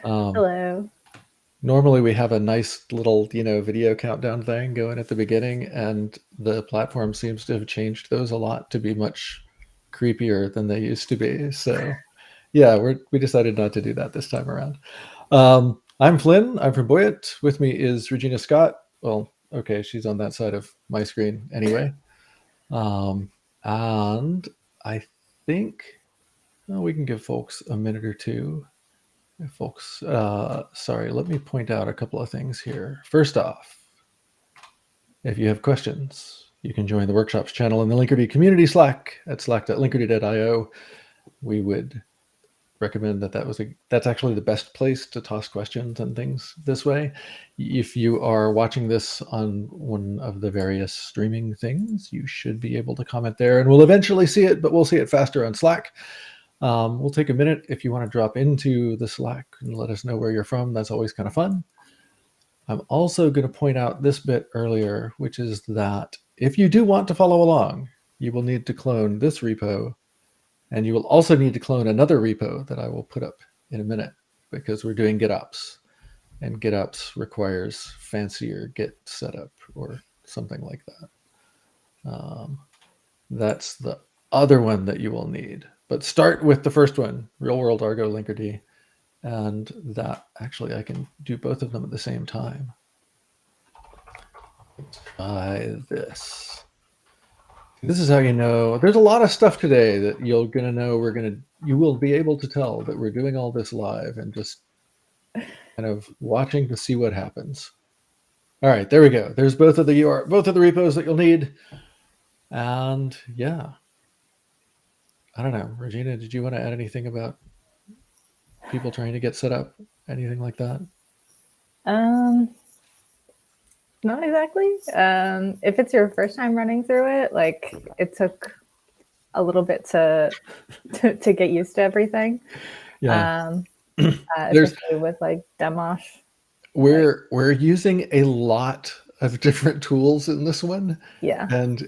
Hello. Normally we have a nice little, video countdown thing going at the beginning, and the platform seems to have changed those a lot to be much creepier than they used to be. So, yeah, we decided not to do that this time around. I'm Flynn. I'm from Buoyant. With me is Regina Scott. Well, okay, she's on that side of my screen anyway. And I think we can give folks a minute or two. Folks, sorry, let me point out a couple of things here. First off, if you have questions, you can join the workshops channel in the Linkerd community Slack at slack.linkerd.io. We would recommend that's actually the best place to toss questions and things this way. If you are watching this on one of the various streaming things, you should be able to comment there, and we'll eventually see it, but we'll see it faster on Slack. We'll take a minute if you want to drop into the Slack and let us know where you're from. That's always kind of fun. I'm also going to point out this bit earlier, which is that if you do want to follow along, you will need to clone this repo, and you will also need to clone another repo that I will put up in a minute, because we're doing GitOps, and GitOps requires fancier Git setup or something like that. That's the other one that you will need. But start with the first one, real world Argo Linkerd. And that actually I can do both of them at the same time. Try this. This is how you know. There's a lot of stuff today that you're gonna know. You will be able to tell that we're doing all this live and just kind of watching to see what happens. All right, there we go. There's both of the repos that you'll need. And yeah, I don't know, Regina, did you want to add anything about people trying to get set up? Anything like that? Not exactly. If it's your first time running through it, like it took a little bit to get used to everything. Yeah. Especially with like Demosh. We're using a lot of different tools in this one. Yeah. And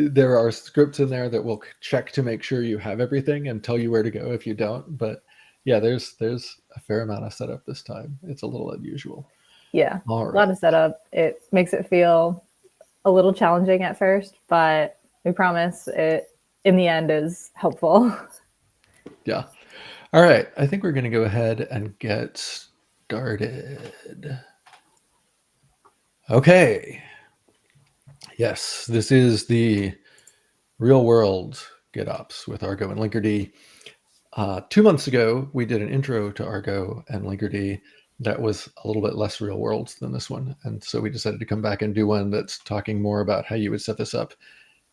there are scripts in there that will check to make sure you have everything and tell you where to go if you don't. But yeah, there's a fair amount of setup this time. It's a little unusual. Yeah. A lot of setup. It makes it feel a little challenging at first, but we promise it in the end is helpful. Yeah. All right. I think we're going to go ahead and get started. Okay. Yes, this is the real world GitOps with Argo and Linkerd. 2 months ago, we did an intro to Argo and Linkerd that was a little bit less real world than this one. And so we decided to come back and do one that's talking more about how you would set this up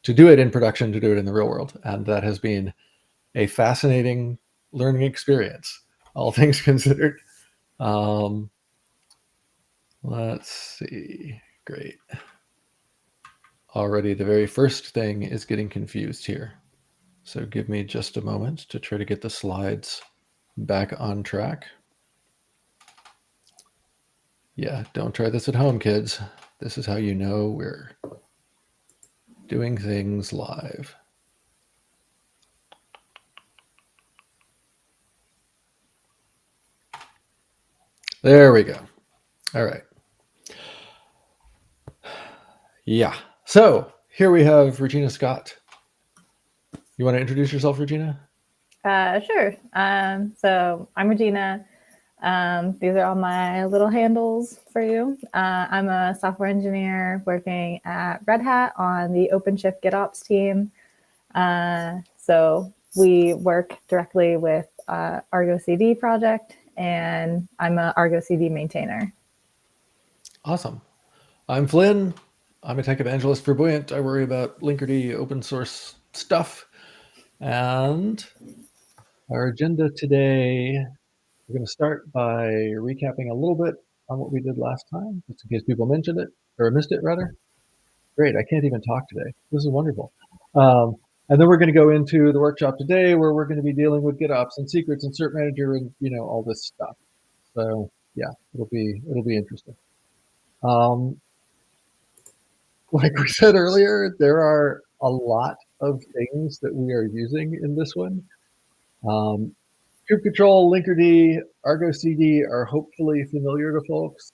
to do it in production, to do it in the real world. And that has been a fascinating learning experience, all things considered. Let's see. Great. Already the very first thing is getting confused here. So give me just a moment to try to get the slides back on track. Yeah, don't try this at home, kids. This is how you know we're doing things live. There we go. All right. Yeah. So here we have Regina Scott. You want to introduce yourself, Regina? Sure. So I'm Regina. These are all my little handles for you. I'm a software engineer working at Red Hat on the OpenShift GitOps team. So we work directly with Argo CD project, and I'm a Argo CD maintainer. Awesome. I'm Flynn. I'm a tech evangelist for Buoyant. I worry about Linkerd open source stuff. And our agenda today, we're going to start by recapping a little bit on what we did last time, just in case people mentioned it, or missed it rather. Great, I can't even talk today. This is wonderful. And then we're going to go into the workshop today, where we're going to be dealing with GitOps and secrets and cert manager and all this stuff. So yeah, it'll be interesting. Like we said earlier, there are a lot of things that we are using in this one. Kube control, Linkerd, Argo CD are hopefully familiar to folks.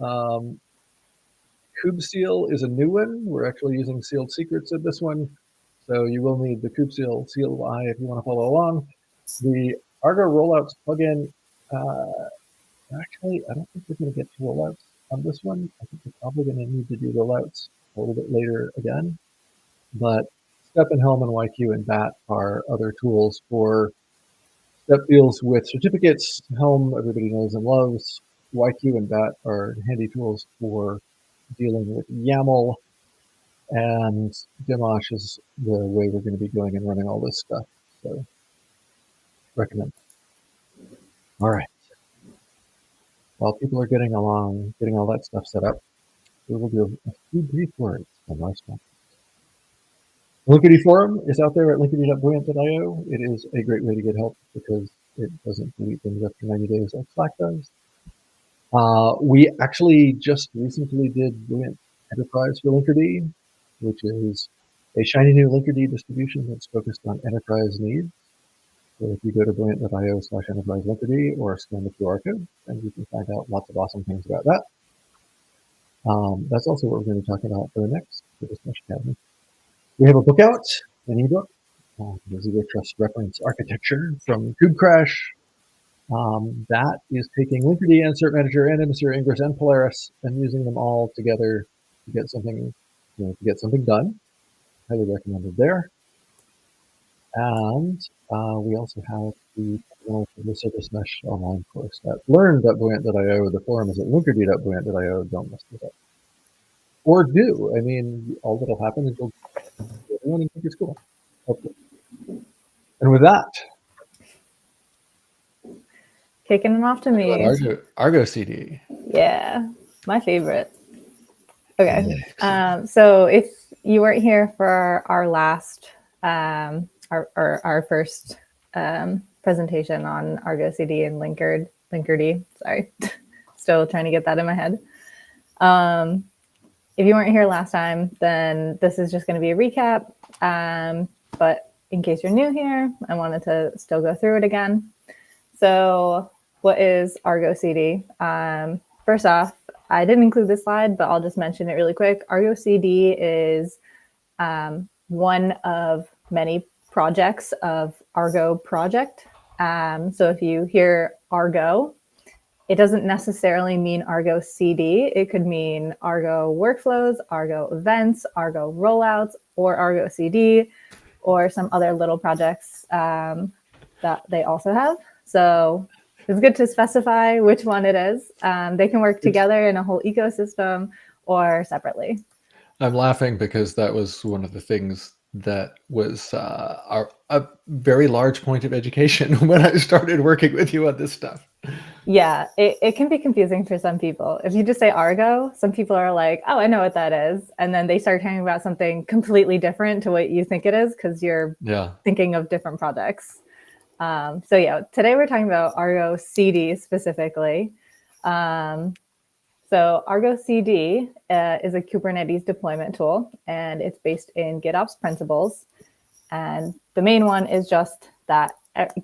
Kube seal is a new one. We're actually using sealed secrets in this one. So you will need the Kube seal CLI if you want to follow along. The Argo rollouts plugin, actually, I don't think we're going to get to rollouts on this one. I think we're probably going to need to do rollouts a little bit later again. But Step and Helm and YQ and BAT are other tools for Step deals with certificates. Helm, everybody knows and loves. YQ and BAT are handy tools for dealing with YAML. And Dimash is the way we're going to be going and running all this stuff. So recommend. All right. While people are getting along, getting all that stuff set up, we will do a few brief words on our stuff. The Linkerd forum is out there at linkerd.buoyant.io. It is a great way to get help because it doesn't delete things after 90 days like Slack does. We actually just recently did Buoyant Enterprise for Linkerd, which is a shiny new Linkerd distribution that's focused on enterprise needs. So if you go to buoyant.io/enterprise Linkerd or scan the QR code, then you can find out lots of awesome things about that. That's also what we're going to be talking about for the next Smash Academy. We have a book out, an ebook, the Zero Trust Reference Architecture from Kube Crash. That is taking Linkerd and Cert Manager and Emissary Ingress and Polaris and using them all together to get something, done. Highly recommended there. And we also have the Service Mesh online course at learn.buoyant.io. The forum is at linkerd.buoyant.io. Don't mess with it. Or do. I mean, all that'll happen is you'll everyone think it's cool. Hopefully. And with that, kicking it off to me. Argo CD. Yeah, my favorite. Okay. So if you weren't here for our last, our first presentation on Argo CD and Linkerd, sorry, still trying to get that in my head. If you weren't here last time, then this is just going to be a recap. But in case you're new here, I wanted to still go through it again. So what is Argo CD? First off, I didn't include this slide, but I'll just mention it really quick. Argo CD is one of many projects of Argo project. So if you hear Argo, it doesn't necessarily mean Argo CD. It could mean Argo workflows, Argo events, Argo rollouts, or Argo CD, or some other little projects that they also have. So it's good to specify which one it is. They can work together in a whole ecosystem or separately. I'm laughing because that was one of the things that was a very large point of education when I started working with you on this stuff. Yeah, it can be confusing for some people. If you just say Argo, some people are like, oh, I know what that is. And then they start talking about something completely different to what you think it is because you're thinking of different projects. So yeah, today we're talking about Argo CD specifically. So Argo CD is a Kubernetes deployment tool, and it's based in GitOps principles. And the main one is just that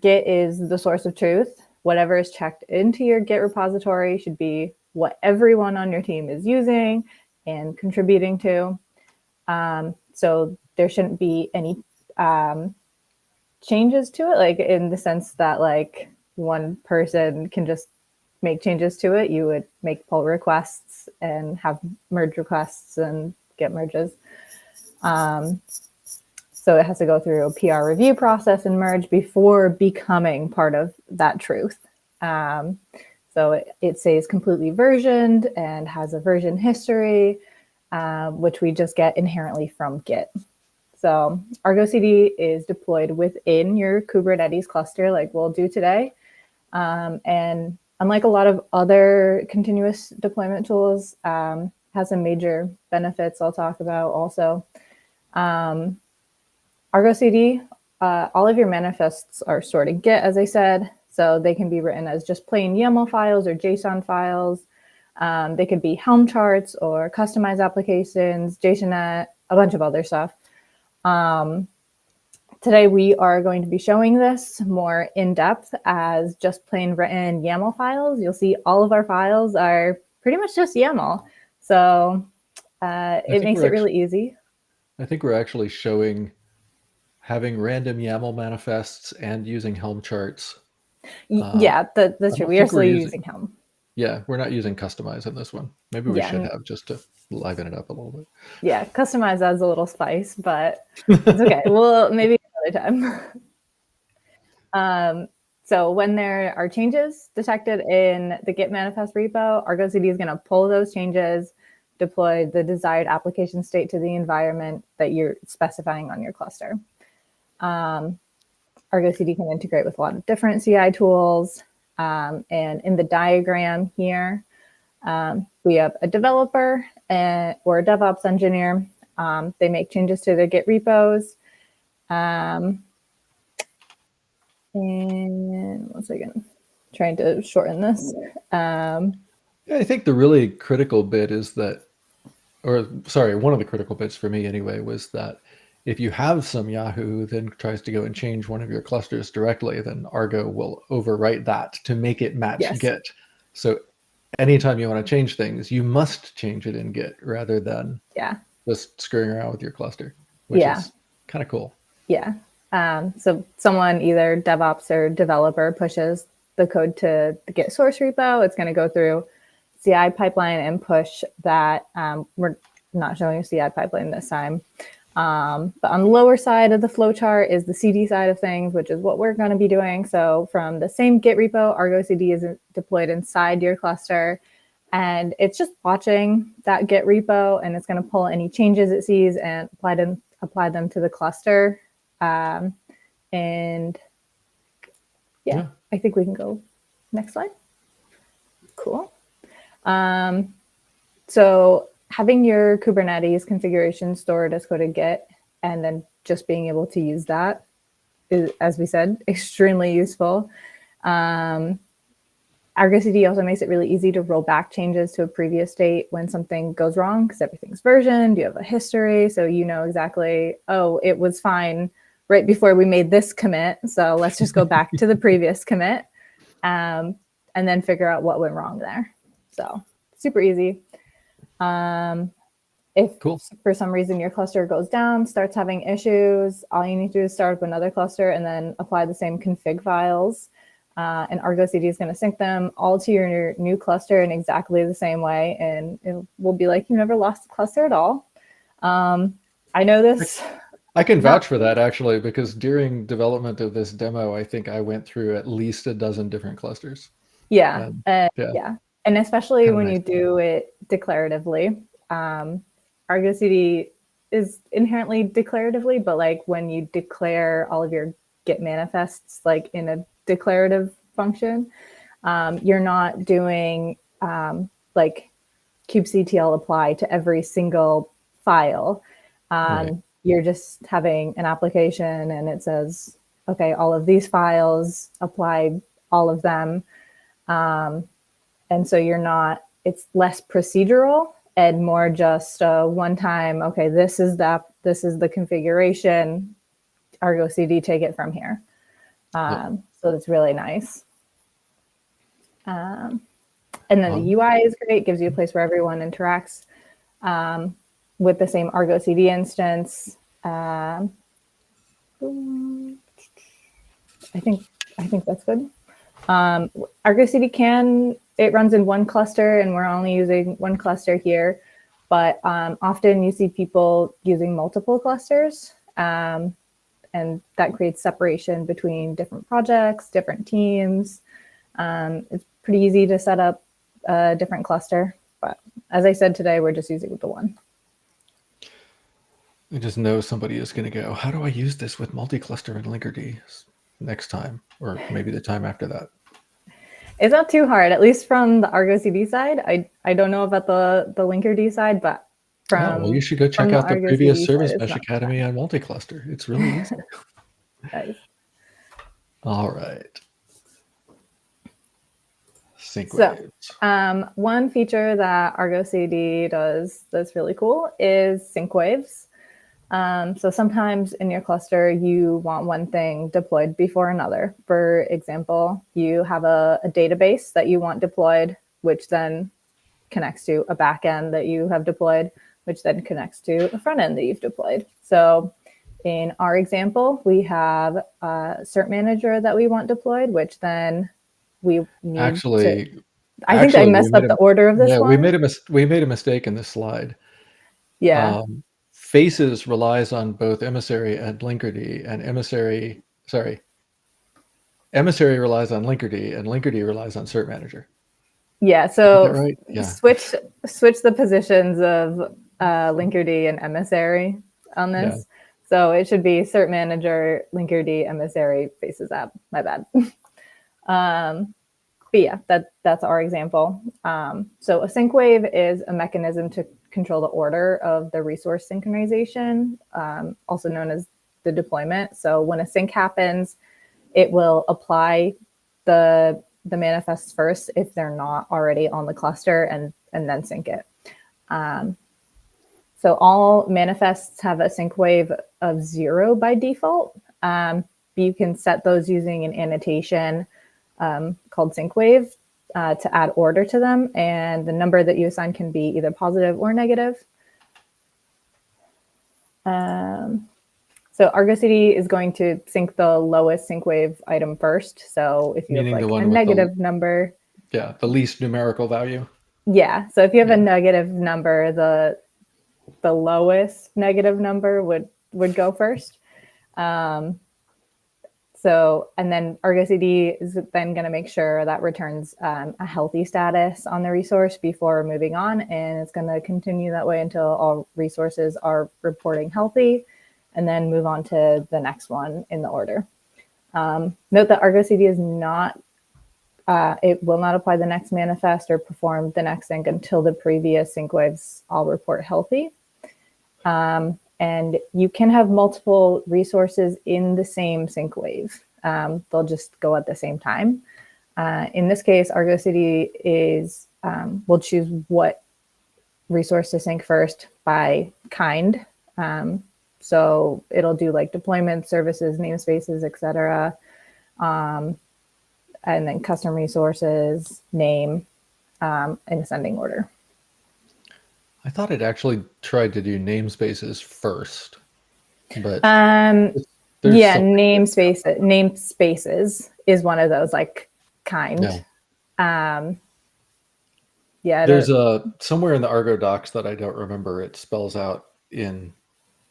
Git is the source of truth. Whatever is checked into your Git repository should be what everyone on your team is using and contributing to. So there shouldn't be any changes to it, like in the sense that like one person can just make changes to it. You would make pull requests and have merge requests and Git merges. So it has to go through a PR review process and merge before becoming part of that truth. So it stays completely versioned and has a version history, which we just get inherently from Git. So Argo CD is deployed within your Kubernetes cluster like we'll do today. And unlike a lot of other continuous deployment tools, has some major benefits I'll talk about also. Argo CD, all of your manifests are stored in Git, as I said, so they can be written as just plain YAML files or JSON files. They could be Helm charts or customized applications, JSONet, a bunch of other stuff. today we are going to be showing this more in depth as just plain written YAML files. You'll see all of our files are pretty much just YAML. So it makes it really easy. I think we're actually showing having random YAML manifests and using Helm charts. Yeah, that's true. We are still using Helm. Yeah, we're not using customize in this one. Maybe we should have, just to liven it up a little bit. Yeah, customize adds a little spice, but it's okay. Well, maybe another time. So when there are changes detected in the Git manifest repo, Argo CD is going to pull those changes, deploy the desired application state to the environment that you're specifying on your cluster. Argo CD can integrate with a lot of different CI tools. And in the diagram here, we have a developer or a DevOps engineer. They make changes to the Git repos. And 1 second, trying to shorten this. I think the really critical bit is that, or sorry, one of the critical bits for me anyway, was that if you have some Yahoo who then tries to go and change one of your clusters directly, then Argo will overwrite that to make it match Git. So anytime you want to change things, you must change it in Git rather than just screwing around with your cluster, which is kind of cool. Yeah. So someone, either DevOps or developer, pushes the code to the Git source repo. It's going to go through CI pipeline and push that. We're not showing a CI pipeline this time. But on the lower side of the flowchart is the CD side of things, which is what we're going to be doing. So from the same Git repo, Argo CD is deployed inside your cluster. And it's just watching that Git repo, and it's going to pull any changes it sees and apply them to the cluster. And yeah, I think we can go next slide. Cool. So having your Kubernetes configuration stored as code in Git and then just being able to use that is, as we said, extremely useful. Argo CD also makes it really easy to roll back changes to a previous state when something goes wrong, because everything's versioned, you have a history, so you know exactly, oh, it was fine right before we made this commit, so let's just go back to the previous commit and then figure out what went wrong there. So super easy. If for some reason your cluster goes down, starts having issues, all you need to do is start up another cluster and then apply the same config files. And Argo CD is going to sync them all to your new cluster in exactly the same way. And it will be like you never lost the cluster at all. I know this. I can vouch for that, actually, because during development of this demo, I think I went through at least a dozen different clusters. Yeah. And especially when you do it declaratively. Argo CD is inherently declaratively, but like when you declare all of your Git manifests like in a declarative function, you're not doing like kubectl apply to every single file. You're just having an application and it says, okay, all of these files, apply all of them. And so you're not, it's less procedural and more just one time, okay, this is the configuration, Argo CD, take it from here. So it's really nice. And then the UI is great, gives you a place where everyone interacts with the same Argo CD instance. I think that's good. Argo CD it runs in one cluster, and we're only using one cluster here, but often you see people using multiple clusters, and that creates separation between different projects, different teams. It's pretty easy to set up a different cluster, but as I said today, we're just using the one. I just know somebody is going to go, how do I use this with multi-cluster and Linkerd next time, or maybe the time after that? It's not too hard, at least from the Argo CD side. I don't know about the Linkerd side, but from well, you should go check out the previous Service Mesh Academy on multi-cluster. It's really easy. Nice. All right. Sync waves. So, one feature that Argo CD does that's really cool is sync waves. So sometimes in your cluster, you want one thing deployed before another. For example, you have a database that you want deployed, which then connects to a backend that you have deployed, which then connects to a front end that you've deployed. So in our example, we have a cert manager that we want deployed, which then we need to. I think I messed up the order of this one. We made a mistake in this slide. Yeah. Faces relies on both emissary and Linkerd, and emissary relies on Linkerd, and Linkerd relies on cert manager. Yeah, so right? Yeah. Switch the positions of Linkerd and emissary on this. Yeah. So it should be cert manager, Linkerd, emissary, faces app. My bad. But yeah, that's our example. So a sync wave is a mechanism to control the order of the resource synchronization, also known as the deployment. So when a sync happens, it will apply the manifests first if they're not already on the cluster, and then sync it. So all manifests have a sync wave of 0 by default. You can set those using an annotation called sync wave to add order to them, and the number that you assign can be either positive or negative. So Argo CD is going to sync the lowest sync wave item first. So if you have like a negative number. Yeah, the least numerical value. Yeah, so if you have a negative number, the lowest negative number would go first. So, and then Argo CD is then going to make sure that returns a healthy status on the resource before moving on. And it's going to continue that way until all resources are reporting healthy, and then move on to the next one in the order. Note that Argo CD is not, it will not apply the next manifest or perform the next sync until the previous sync waves all report healthy. And you can have multiple resources in the same sync wave. They'll just go at the same time. In this case, Argo CD is, we'll choose what resource to sync first by kind. So it'll do like deployment, services, namespaces, etc. And then custom resources, name, in ascending order. I thought it actually tried to do namespaces first, but namespaces is one of those, like kind. Yeah. There's somewhere in the Argo docs that I don't remember. It spells out in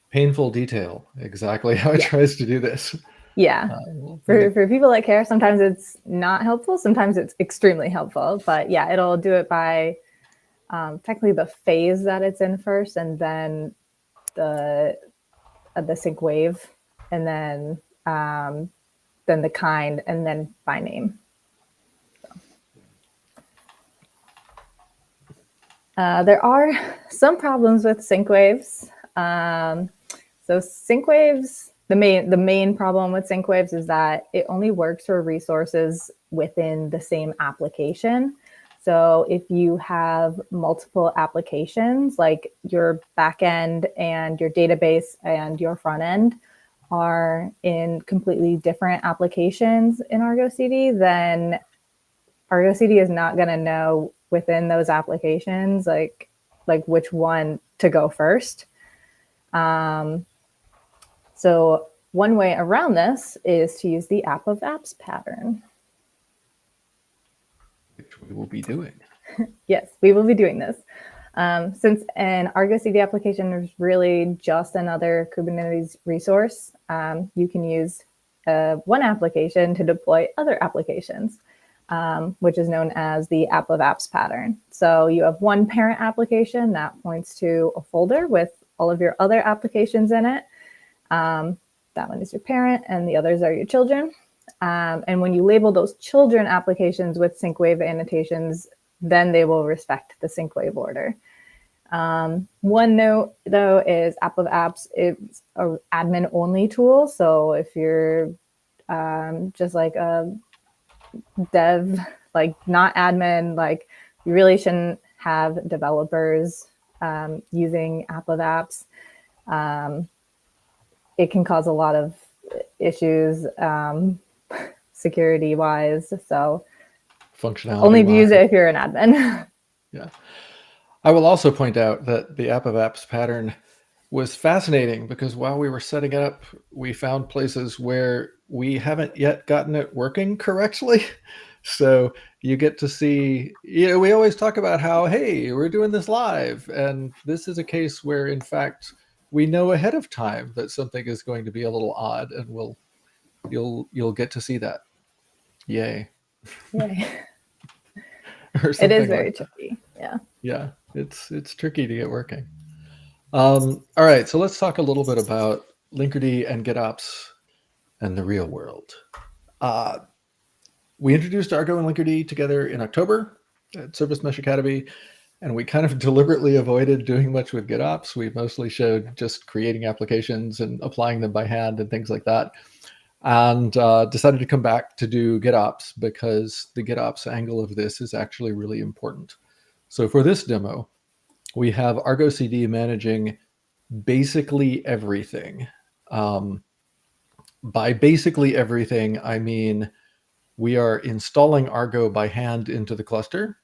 painful detail exactly how it tries to do this. Yeah. For people that care, sometimes it's not helpful. Sometimes it's extremely helpful. But yeah, it'll do it by technically the phase that it's in first, and then the sync wave, and then the kind, and then by name. There are some problems with sync waves. So sync waves, the main problem with sync waves is that it only works for resources within the same application. So if you have multiple applications, like your backend and your database and your front end are in completely different applications in Argo CD, then Argo CD is not going to know within those applications like which one to go first. So one way around this is to use the app of apps pattern. Which we will be doing. Yes, we will be doing this. Since an Argo CD application is really just another Kubernetes resource, you can use one application to deploy other applications, which is known as the app of apps pattern. So you have one parent application that points to a folder with all of your other applications in it. That one is your parent, and the others are your children. And when you label those children applications with sync wave annotations, then they will respect the sync wave order. One note, though, is app of apps. It's an admin-only tool. So if you're just like a dev, like not admin, like you really shouldn't have developers using app of apps. it can cause a lot of issues security wise. So Functionality only use it if you're an admin. Yeah. I will also point out that the app of apps pattern was fascinating because while we were setting it up, we found places where we haven't yet gotten it working correctly. So you get to see, we always talk about how, hey, we're doing this live. And this is a case where, in fact, we know ahead of time that something is going to be a little odd, and you'll get to see that. Yay. Yay. It is very tricky. Yeah. Yeah, it's tricky to get working. All right, so let's talk a little bit about Linkerd and GitOps and the real world. We introduced Argo and Linkerd together in October at Service Mesh Academy, and we kind of deliberately avoided doing much with GitOps. We mostly showed just creating applications and applying them by hand and things like that, and decided to come back to do GitOps because the GitOps angle of this is actually really important. So for this demo, we have Argo CD managing basically everything. By basically everything, I mean we are installing Argo by hand into the cluster,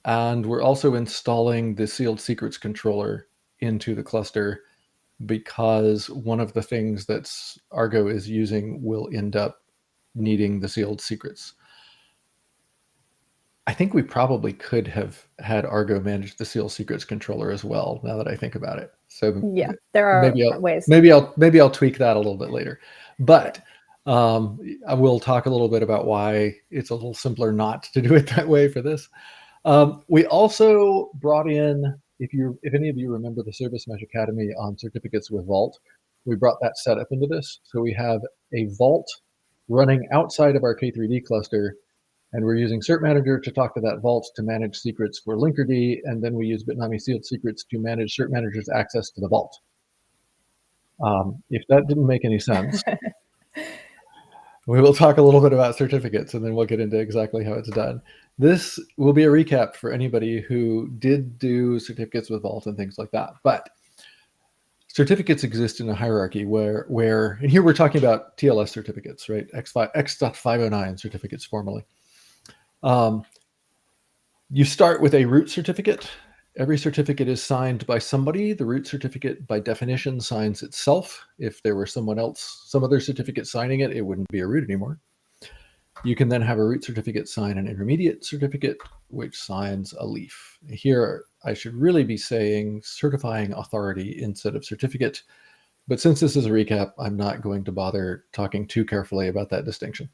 and we're also installing the sealed secrets controller into the cluster because one of the things that Argo is using will end up needing the sealed secrets. I think we probably could have had Argo manage the sealed secrets controller as well, now that I think about it. So yeah, there are ways. Maybe I'll tweak that a little bit later. But I will talk a little bit about why it's a little simpler not to do it that way for this. We also brought in, if any of you remember the Service Mesh Academy on certificates with Vault, we brought that setup into this. So we have a Vault running outside of our K3D cluster, and we're using Cert Manager to talk to that Vault to manage secrets for Linkerd, and then we use Bitnami sealed secrets to manage Cert Manager's access to the Vault. If that didn't make any sense, we will talk a little bit about certificates, and then we'll get into exactly how it's done. This will be a recap for anybody who did do certificates with Vault and things like that. But certificates exist in a hierarchy where and here we're talking about TLS certificates, right? X.509 certificates formally. You start with a root certificate. Every certificate is signed by somebody. The root certificate, by definition, signs itself. If there were some other certificate signing it, it wouldn't be a root anymore. You can then have a root certificate sign an intermediate certificate, which signs a leaf. Here, I should really be saying certifying authority instead of certificate. But since this is a recap, I'm not going to bother talking too carefully about that distinction.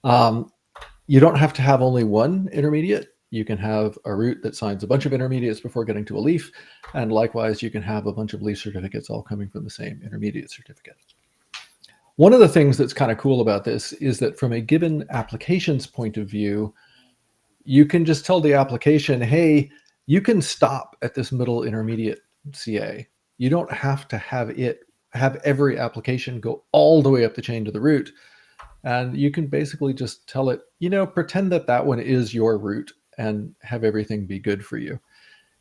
You don't have to have only one intermediate. You can have a root that signs a bunch of intermediates before getting to a leaf. And likewise, you can have a bunch of leaf certificates all coming from the same intermediate certificate. One of the things that's kind of cool about this is that from a given application's point of view, you can just tell the application, hey, you can stop at this middle intermediate CA. You don't have to have every application go all the way up the chain to the root. And you can basically just tell it, pretend that one is your root and have everything be good for you.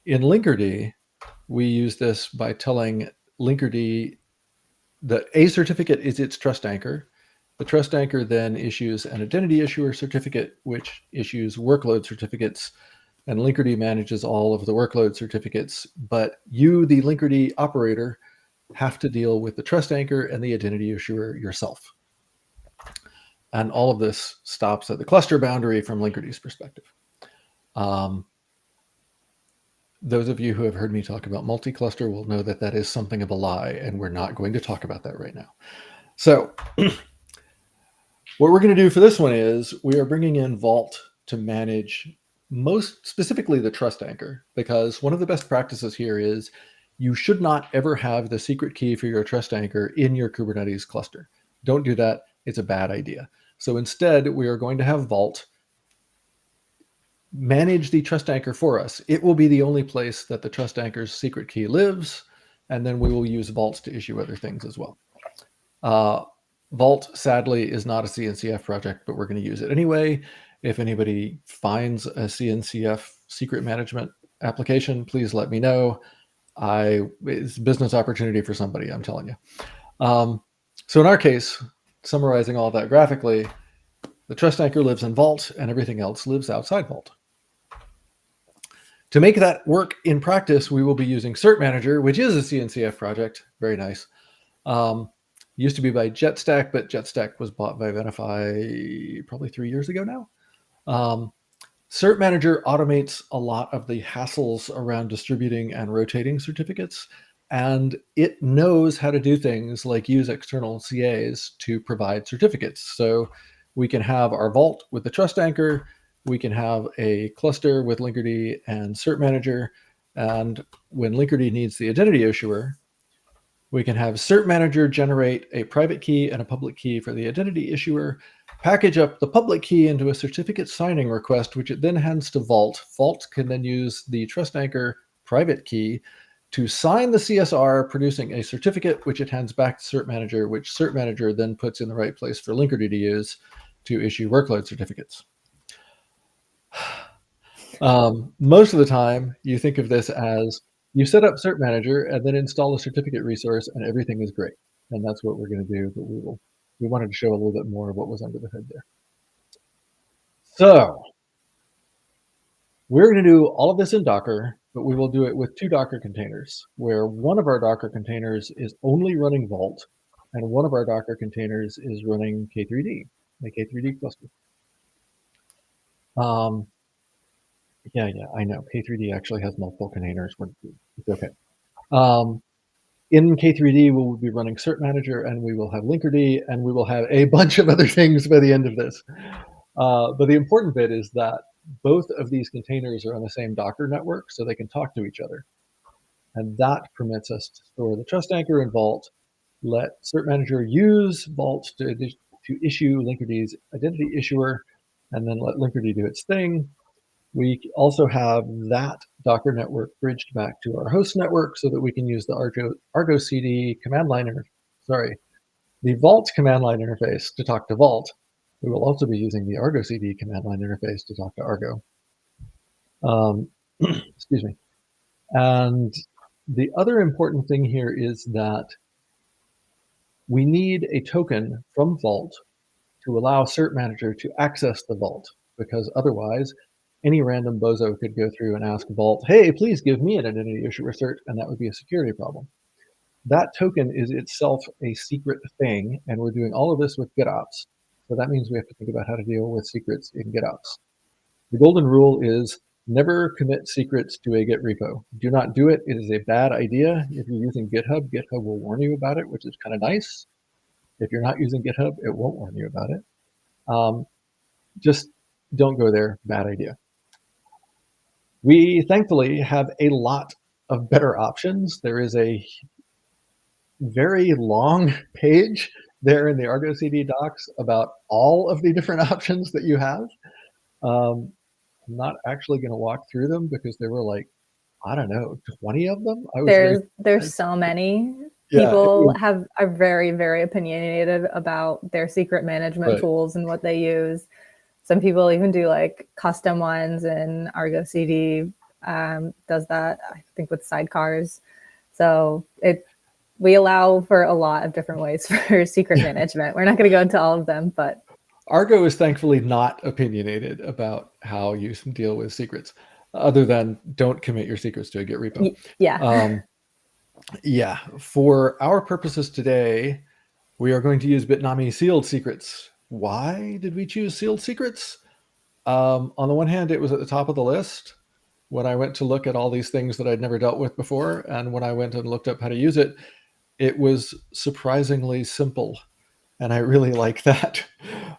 In Linkerd, we use this by telling Linkerd that a certificate is its trust anchor. The trust anchor then issues an identity issuer certificate, which issues workload certificates, and Linkerd manages all of the workload certificates. But you, the Linkerd operator, have to deal with the trust anchor and the identity issuer yourself. And all of this stops at the cluster boundary from Linkerd's perspective. Those of you who have heard me talk about multi-cluster will know that that is something of a lie, and we're not going to talk about that right now. So what we're going to do for this one is we are bringing in Vault to manage most specifically the trust anchor, because one of the best practices here is you should not ever have the secret key for your trust anchor in your Kubernetes cluster. Don't do that. It's a bad idea. So instead, we are going to have Vault manage the trust anchor for us. It will be the only place that the trust anchor's secret key lives, and then we will use Vault to issue other things as well. Vault, sadly, is not a CNCF project, but we're going to use it anyway. If anybody finds a CNCF secret management application, please let me know. It's a business opportunity for somebody, I'm telling you. So in our case, summarizing all that graphically, the trust anchor lives in Vault and everything else lives outside Vault. To make that work in practice, we will be using Cert Manager, which is a CNCF project. Very nice. Used to be by JetStack, but JetStack was bought by Venafi probably 3 years ago now. Cert Manager automates a lot of the hassles around distributing and rotating certificates, and it knows how to do things like use external CAs to provide certificates. So we can have our Vault with the trust anchor, we can have a cluster with Linkerd and Cert Manager, and when Linkerd needs the identity issuer, we can have Cert Manager generate a private key and a public key for the identity issuer, package up the public key into a certificate signing request, which it then hands to Vault. Vault can then use the trust anchor private key to sign the CSR, producing a certificate, which it hands back to Cert Manager, which Cert Manager then puts in the right place for Linkerd to use to issue workload certificates. Most of the time, you think of this as you set up Cert Manager and then install a certificate resource and everything is great. And that's what we're going to do, but we wanted to show a little bit more of what was under the hood there. So we're going to do all of this in Docker, but we will do it with 2 Docker containers, where one of our Docker containers is only running Vault, and one of our Docker containers is running K3D, the K3D cluster. Yeah, I know. K3D actually has multiple containers. It's okay. In K3D, we'll be running Cert Manager, and we will have Linkerd, and we will have a bunch of other things by the end of this. But the important bit is that both of these containers are on the same Docker network, so they can talk to each other. And that permits us to store the trust anchor in Vault, let Cert Manager use Vault to issue Linkerd's identity issuer, and then let Linkerd do its thing. We also have that Docker network bridged back to our host network so that we can use the Argo CD command line the Vault command line interface to talk to Vault. We will also be using the Argo CD command line interface to talk to Argo. Excuse me. And the other important thing here is that we need a token from Vault to allow Cert Manager to access the Vault, because otherwise any random bozo could go through and ask Vault, hey, please give me an identity issuer cert, and that would be a security problem. That token is itself a secret thing, and we're doing all of this with GitOps. So that means we have to think about how to deal with secrets in GitOps. The golden rule is never commit secrets to a Git repo. Do not do it. It is a bad idea. If you're using GitHub, GitHub will warn you about it, which is kind of nice. If you're not using GitHub, it won't warn you about it. Just don't go there. Bad idea. We thankfully have a lot of better options. There is a very long page there in the Argo CD docs about all of the different options that you have. I'm not actually going to walk through them because there were like, I don't know, 20 of them. There's so many. People are very, very opinionated about their secret management tools and what they use. Some people even do like custom ones, and Argo CD does that, I think, with sidecars. So we allow for a lot of different ways for secret management. We're not going to go into all of them, but Argo is thankfully not opinionated about how you deal with secrets, other than don't commit your secrets to a Git repo. Yeah. Yeah. For our purposes today, we are going to use Bitnami sealed secrets. Why did we choose sealed secrets? On the one hand, it was at the top of the list when I went to look at all these things that I'd never dealt with before. And when I went and looked up how to use it, it was surprisingly simple. And I really like that.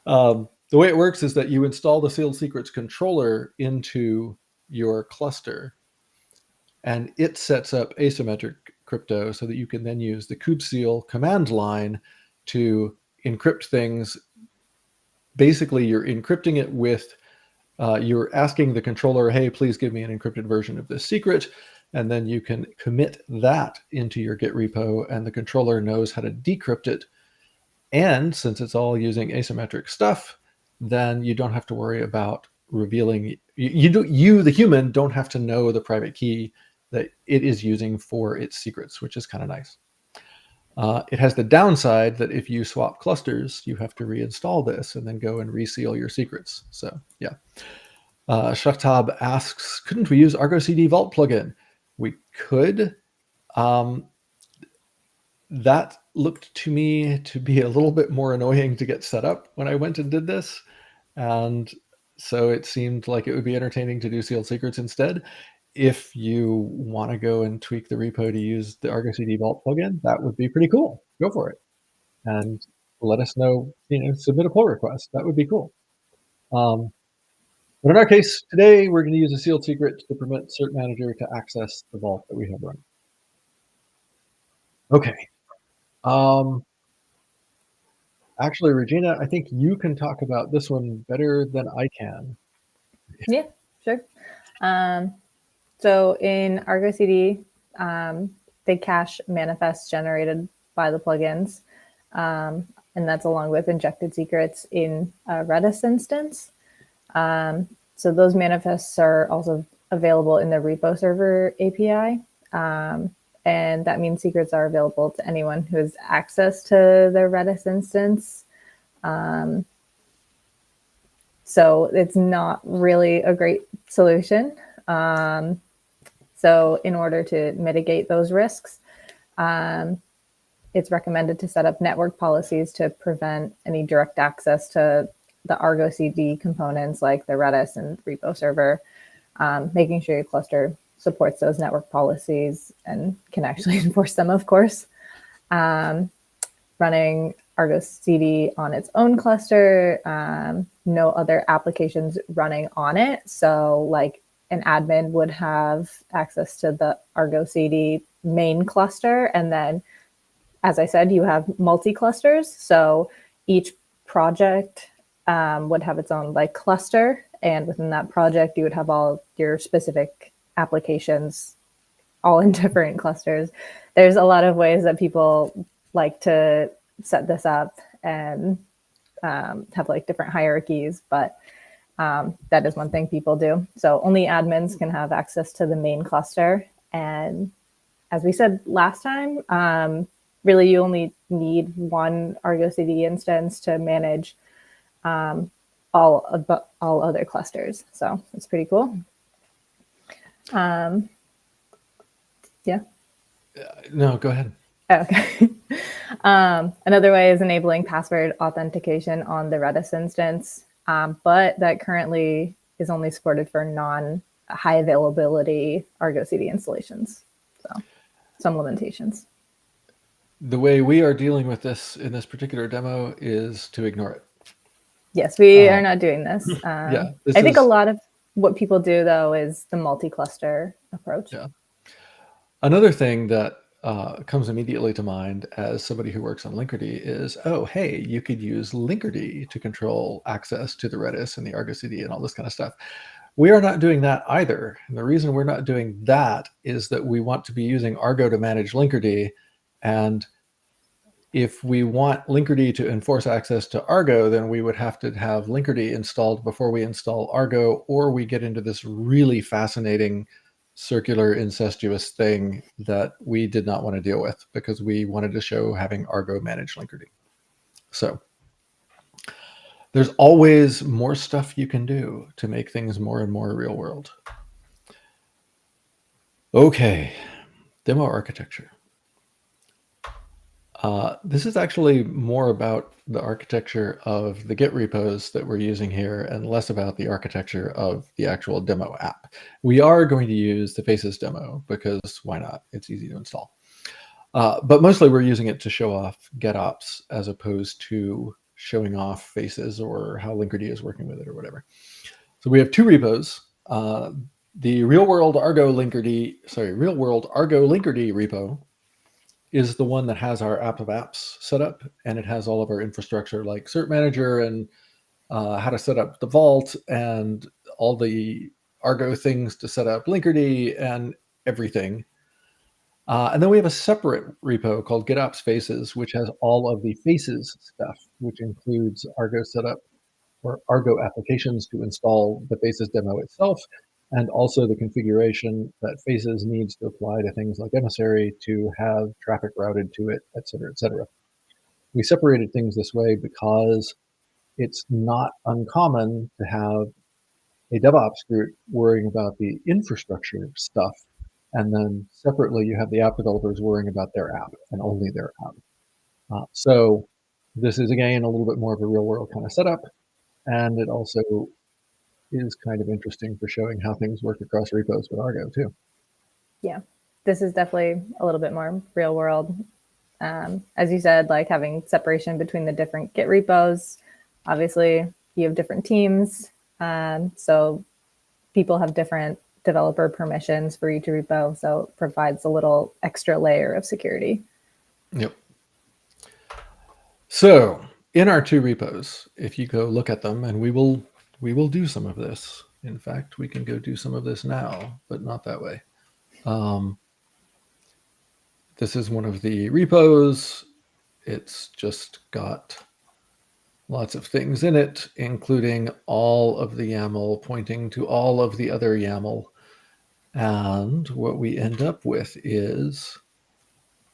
The way it works is that you install the sealed secrets controller into your cluster, and it sets up asymmetric crypto so that you can then use the kubectl command line to encrypt things. Basically, you're encrypting it with, you're asking the controller, hey, please give me an encrypted version of this secret. And then you can commit that into your Git repo, and the controller knows how to decrypt it. And since it's all using asymmetric stuff, then you don't have to worry about revealing, you, the human, don't have to know the private key that it is using for its secrets, which is kind of nice. It has the downside that if you swap clusters, you have to reinstall this and then go and reseal your secrets. So yeah. Shaftab asks, couldn't we use Argo CD Vault plugin? We could. That looked to me to be a little bit more annoying to get set up when I went and did this. And so it seemed like it would be entertaining to do sealed secrets instead. If you want to go and tweak the repo to use the Argo CD Vault plugin, that would be pretty cool. Go for it. And let us know, submit a pull request. That would be cool. But in our case, today we're going to use a sealed secret to permit Cert Manager to access the vault that we have running. Okay. Actually, Regina, I think you can talk about this one better than I can. Yeah, sure. So in Argo CD, they cache manifests generated by the plugins, and that's along with injected secrets in a Redis instance. So those manifests are also available in the repo server API. And that means secrets are available to anyone who has access to the Redis instance. So it's not really a great solution. So in order to mitigate those risks, it's recommended to set up network policies to prevent any direct access to the Argo CD components like the Redis and repo server, making sure your cluster supports those network policies and can actually enforce them, of course. Running Argo CD on its own cluster, no other applications running on it. So like an admin would have access to the Argo CD main cluster. And then, as I said, you have multi-clusters. So each project would have its own like cluster. And within that project, you would have all your specific applications all in different clusters. There's a lot of ways that people like to set this up and have like different hierarchies, but that is one thing people do. So only admins can have access to the main cluster. And as we said last time, really you only need one Argo CD instance to manage all other clusters. So it's pretty cool. Yeah. No, go ahead. Okay. Another way is enabling password authentication on the Redis instance, but that currently is only supported for non-high availability Argo CD installations. So some limitations. The way we are dealing with this in this particular demo is to ignore it. Yes, we are not doing this. Yeah, I think a lot of what people do, though, is the multi-cluster approach. Yeah. Another thing that comes immediately to mind as somebody who works on Linkerd is, oh, hey, you could use Linkerd to control access to the Redis and the Argo CD and all this kind of stuff. We are not doing that either. And the reason we're not doing that is that we want to be using Argo to manage Linkerd. And if we want Linkerd to enforce access to Argo, then we would have to have Linkerd installed before we install Argo, or we get into this really fascinating circular incestuous thing that we did not want to deal with because we wanted to show having Argo manage Linkerd. So there's always more stuff you can do to make things more and more real world. Okay, demo architecture. This is actually more about the architecture of the Git repos that we're using here and less about the architecture of the actual demo app. We are going to use the Faces demo because why not? It's easy to install. But mostly we're using it to show off GitOps as opposed to showing off Faces or how Linkerd is working with it or whatever. So we have two repos. The real-world Argo Linkerd repo is the one that has our app of apps set up, and it has all of our infrastructure like Cert Manager and how to set up the vault and all the Argo things to set up Linkerd and everything. And then we have a separate repo called GitOps Faces, which has all of the Faces stuff, which includes Argo setup or Argo applications to install the Faces demo itself, and also the configuration that Faces needs to apply to things like emissary to have traffic routed to it, et cetera, et cetera. We separated things this way because it's not uncommon to have a DevOps group worrying about the infrastructure stuff, and then separately you have the app developers worrying about their app and only their app. So this is, again, a little bit more of a real world kind of setup, and it also is kind of interesting for showing how things work across repos with Argo too. Yeah, this is definitely a little bit more real world. As you said, like having separation between the different Git repos. Obviously, you have different teams, so people have different developer permissions for each repo, so it provides a little extra layer of security. Yep. So in our two repos, if you go look at them, and we will do some of this. In fact, we can go do some of this now, but not that way. This is one of the repos. It's just got lots of things in it, including all of the YAML pointing to all of the other YAML. And what we end up with is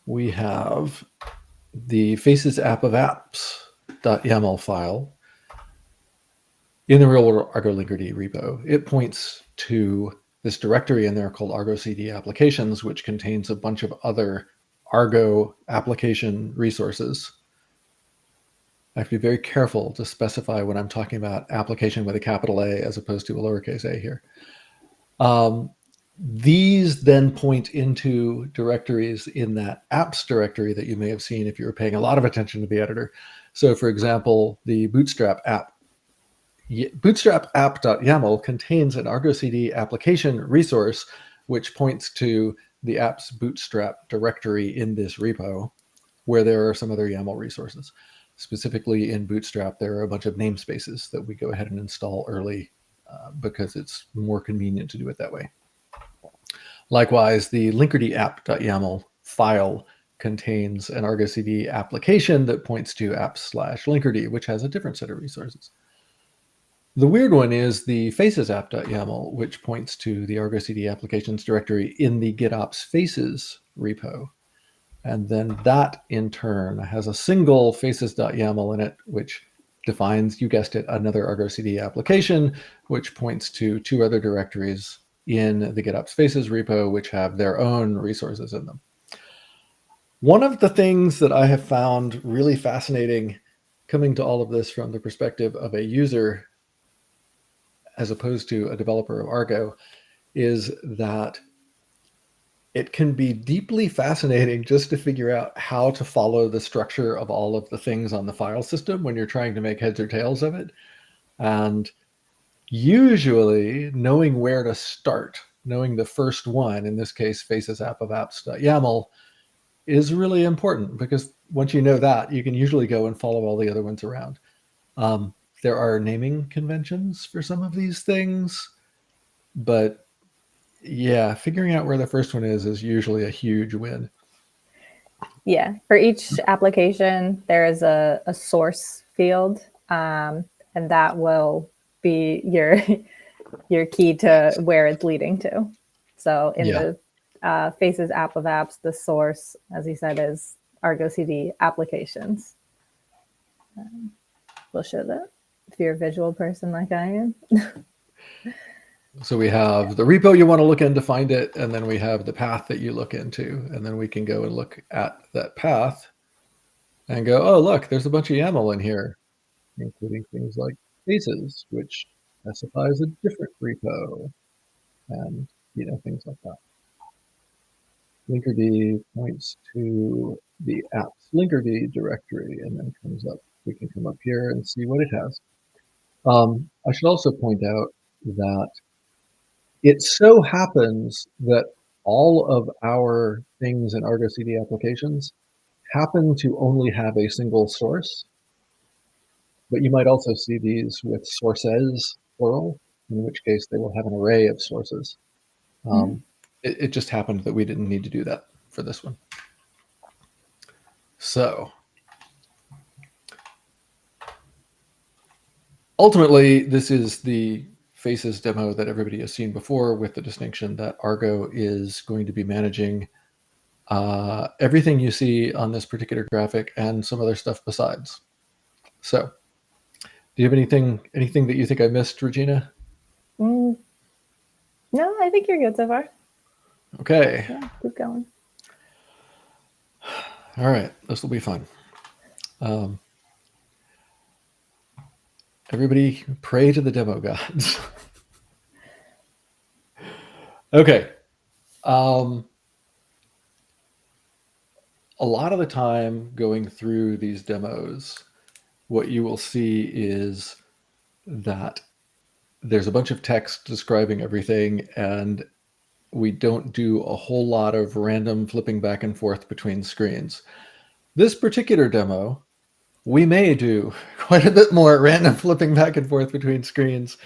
we have the Faces app of apps.yaml file in the real world Argo Linkerd repo. It points to this directory in there called Argo CD applications, which contains a bunch of other Argo application resources. I have to be very careful to specify when I'm talking about application with a capital A as opposed to a lowercase a here. These then point into directories in that apps directory that you may have seen if you were paying a lot of attention to the editor. So for example, the Bootstrap app. Bootstrap app.yaml contains an Argo CD application resource, which points to the app's Bootstrap directory in this repo, where there are some other YAML resources. Specifically in Bootstrap, there are a bunch of namespaces that we go ahead and install early because it's more convenient to do it that way. Likewise, the Linkerd app.yaml file contains an Argo CD application that points to apps/Linkerd, which has a different set of resources. The weird one is the Faces app.yaml, which points to the Argo CD applications directory in the GitOps Faces repo. And then that, in turn, has a single faces.yaml in it, which defines, you guessed it, another Argo CD application, which points to two other directories in the GitOps Faces repo, which have their own resources in them. One of the things that I have found really fascinating coming to all of this from the perspective of a user as opposed to a developer of Argo is that it can be deeply fascinating just to figure out how to follow the structure of all of the things on the file system when you're trying to make heads or tails of it. And usually knowing where to start, knowing the first one, in this case, Faces app of apps.yaml, is really important because once you know that, you can usually go and follow all the other ones around. There are naming conventions for some of these things, but yeah, figuring out where the first one is usually a huge win. Yeah, for each application, there is a source field, and that will be your key to where it's leading to. So in the Faces app of apps, the source, as he said, is Argo CD applications. We'll show that if you're a visual person like I am. So we have the repo you want to look in to find it, and then we have the path that you look into, and then we can go and look at that path and go, oh, look, there's a bunch of YAML in here, including things like Faces, which specifies a different repo, and things like that. Linkerd points to the apps Linkerd directory, and then comes up. We can come up here and see what it has. I should also point out that it so happens that all of our things in Argo CD applications happen to only have a single source, but you might also see these with sources, plural, in which case they will have an array of sources. It just happened that we didn't need to do that for this one. So ultimately, this is the faces demo that everybody has seen before, with the distinction that Argo is going to be managing everything you see on this particular graphic and some other stuff besides. So, do you have anything that you think I missed, Regina? No, I think you're good so far. Okay. Yeah, keep going. All right, this will be fun. Everybody pray to the demo gods. Okay. A lot of the time going through these demos, what you will see is that there's a bunch of text describing everything, and we don't do a whole lot of random flipping back and forth between screens. This particular demo, we may do quite a bit more random flipping back and forth between screens,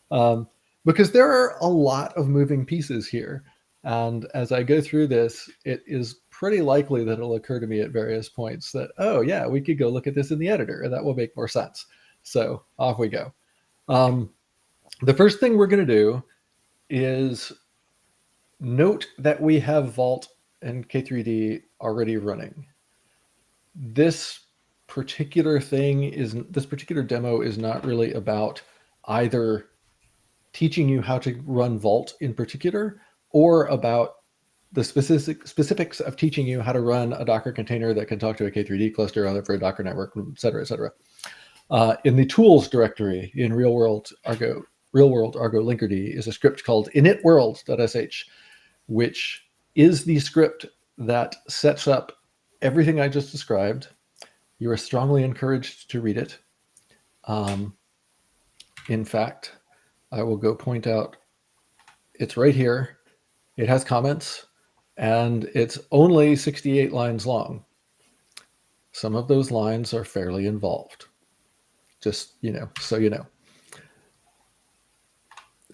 because there are a lot of moving pieces here. And as I go through this, it is pretty likely that it'll occur to me at various points that, oh yeah, we could go look at this in the editor, and that will make more sense. So off we go. The first thing we're going to do is note that we have Vault and K3D already running. This particular demo is not really about either teaching you how to run Vault in particular, or about the specifics of teaching you how to run a Docker container that can talk to a K3D cluster on it for a Docker network, et cetera, et cetera. In the tools directory in real world Argo Linkerd is a script called initworld.sh, which is the script that sets up everything I just described. You are strongly encouraged to read it. In fact, I will go point out, it's right here. It has comments, and it's only 68 lines long. Some of those lines are fairly involved. Just, so you know.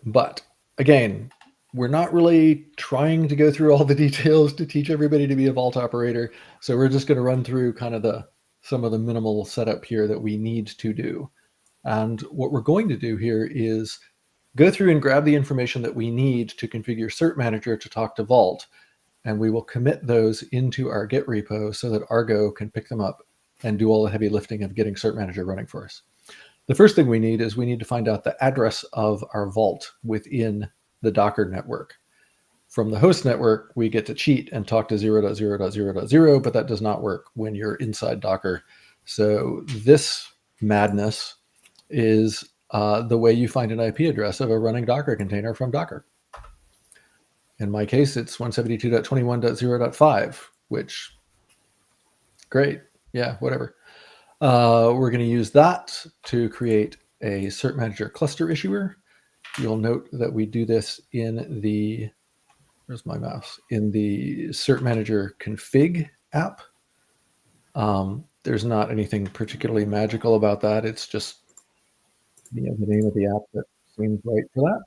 But again, we're not really trying to go through all the details to teach everybody to be a Vault operator. So we're just going to run through kind of some of the minimal setup here that we need to do. And what we're going to do here is go through and grab the information that we need to configure Cert Manager to talk to Vault. And we will commit those into our Git repo so that Argo can pick them up and do all the heavy lifting of getting Cert Manager running for us. The first thing we need to find out the address of our Vault within the Docker network. From the host network, we get to cheat and talk to 0.0.0.0, but that does not work when you're inside Docker. So this madness is the way you find an IP address of a running Docker container from Docker. In my case, it's 172.21.0.5, which, great. Yeah, whatever. We're going to use that to create a Cert Manager cluster issuer. You'll note that we do this in the, where's my mouse? In the Cert Manager config app. There's not anything particularly magical about that. It's just the name of the app that seems right for that.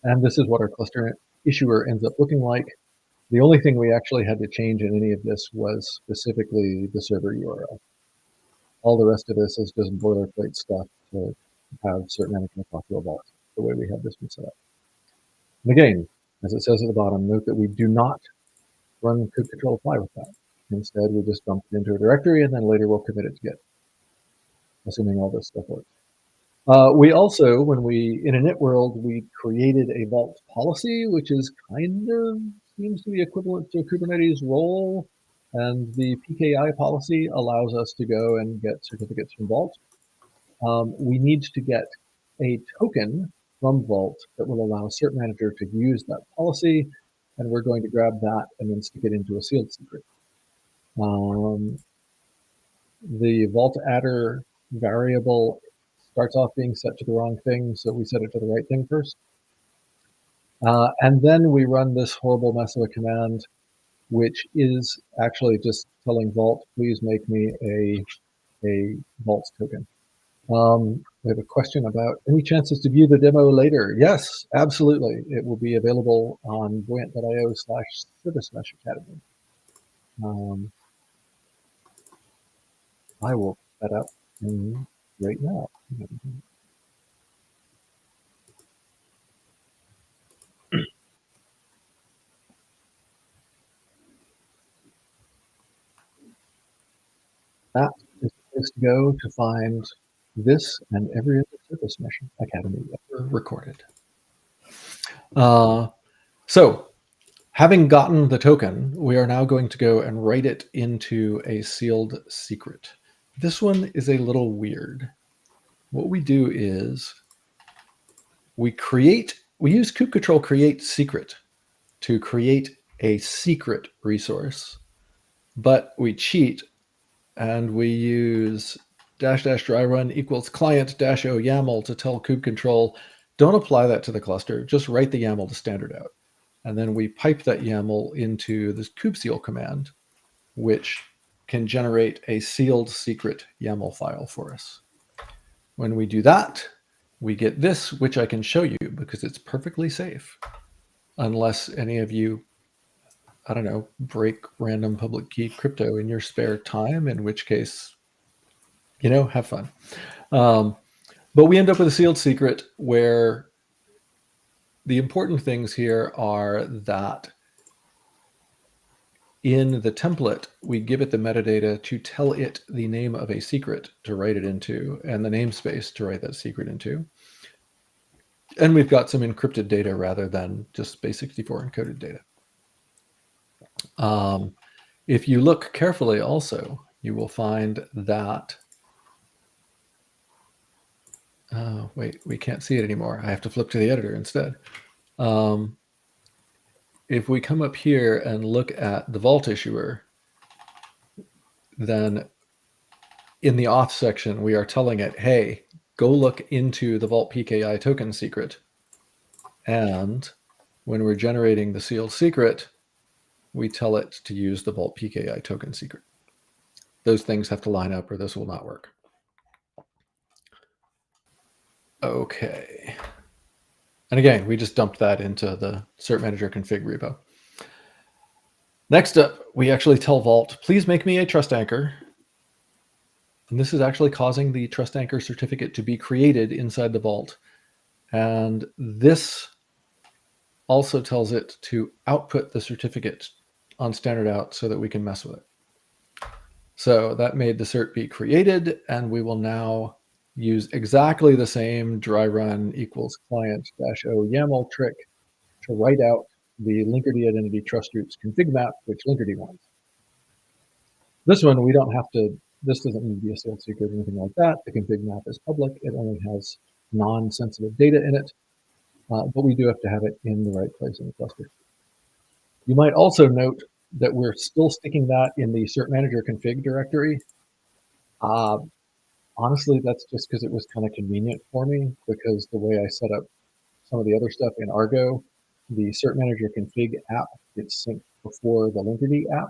And this is what our cluster issuer ends up looking like. The only thing we actually had to change in any of this was specifically the server URL. All the rest of this is just boilerplate stuff to have certain management talk to Vault, the way we have this one set up. And again, as it says at the bottom, note that we do not run code control apply with that. Instead, we just dump it into a directory, and then later we'll commit it to Git, assuming all this stuff works. We also, in init world, we created a Vault policy, which is kind of seems to be equivalent to Kubernetes role. And the PKI policy allows us to go and get certificates from Vault. We need to get a token from Vault that will allow Cert Manager to use that policy, and we're going to grab that and then stick it into a sealed secret. The Vault adder variable starts off being set to the wrong thing, so we set it to the right thing first. And then we run this horrible mess of a command, which is actually just telling Vault, please make me a Vault token. We have a question about any chances to view the demo later. Yes, absolutely. It will be available on buoyant.io/service-academy. I will set up right now. that is the place to go to find this and every other Surface Mesh Academy ever recorded. So having gotten the token, we are now going to go and write it into a sealed secret. This one is a little weird. What we do is we use kubectl create secret to create a secret resource, but we cheat and we use --dry run equals client -o YAML to tell kubectl, don't apply that to the cluster, just write the YAML to standard out. And then we pipe that YAML into this kubectl command, which can generate a sealed secret YAML file for us. When we do that, we get this, which I can show you because it's perfectly safe. Unless any of you, I don't know, break random public key crypto in your spare time, in which case, have fun. But we end up with a sealed secret where the important things here are that in the template, we give it the metadata to tell it the name of a secret to write it into and the namespace to write that secret into. And we've got some encrypted data rather than just base64 encoded data. If you look carefully also, you will find that, wait, we can't see it anymore. I have to flip to the editor instead. If we come up here and look at the vault issuer, then in the auth section, we are telling it, hey, go look into the vault PKI token secret. And when we're generating the sealed secret, we tell it to use the vault PKI token secret. Those things have to line up or this will not work. Okay. And again, we just dumped that into the cert manager config repo. Next up, we actually tell Vault, please make me a trust anchor. And this is actually causing the trust anchor certificate to be created inside the Vault. And this also tells it to output the certificate on standard out so that we can mess with it. So that made the cert be created, and we will now use exactly the same dry run equals client -o YAML trick to write out the Linkerd identity trust roots config map, which Linkerd wants. This one, we don't have to, this doesn't need to be a sealed secret or anything like that. The config map is public. It only has non-sensitive data in it, but we do have to have it in the right place in the cluster. You might also note that we're still sticking that in the cert manager config directory. Honestly, that's just because it was kind of convenient for me, because the way I set up some of the other stuff in Argo, the cert manager config app gets synced before the Linkerd app,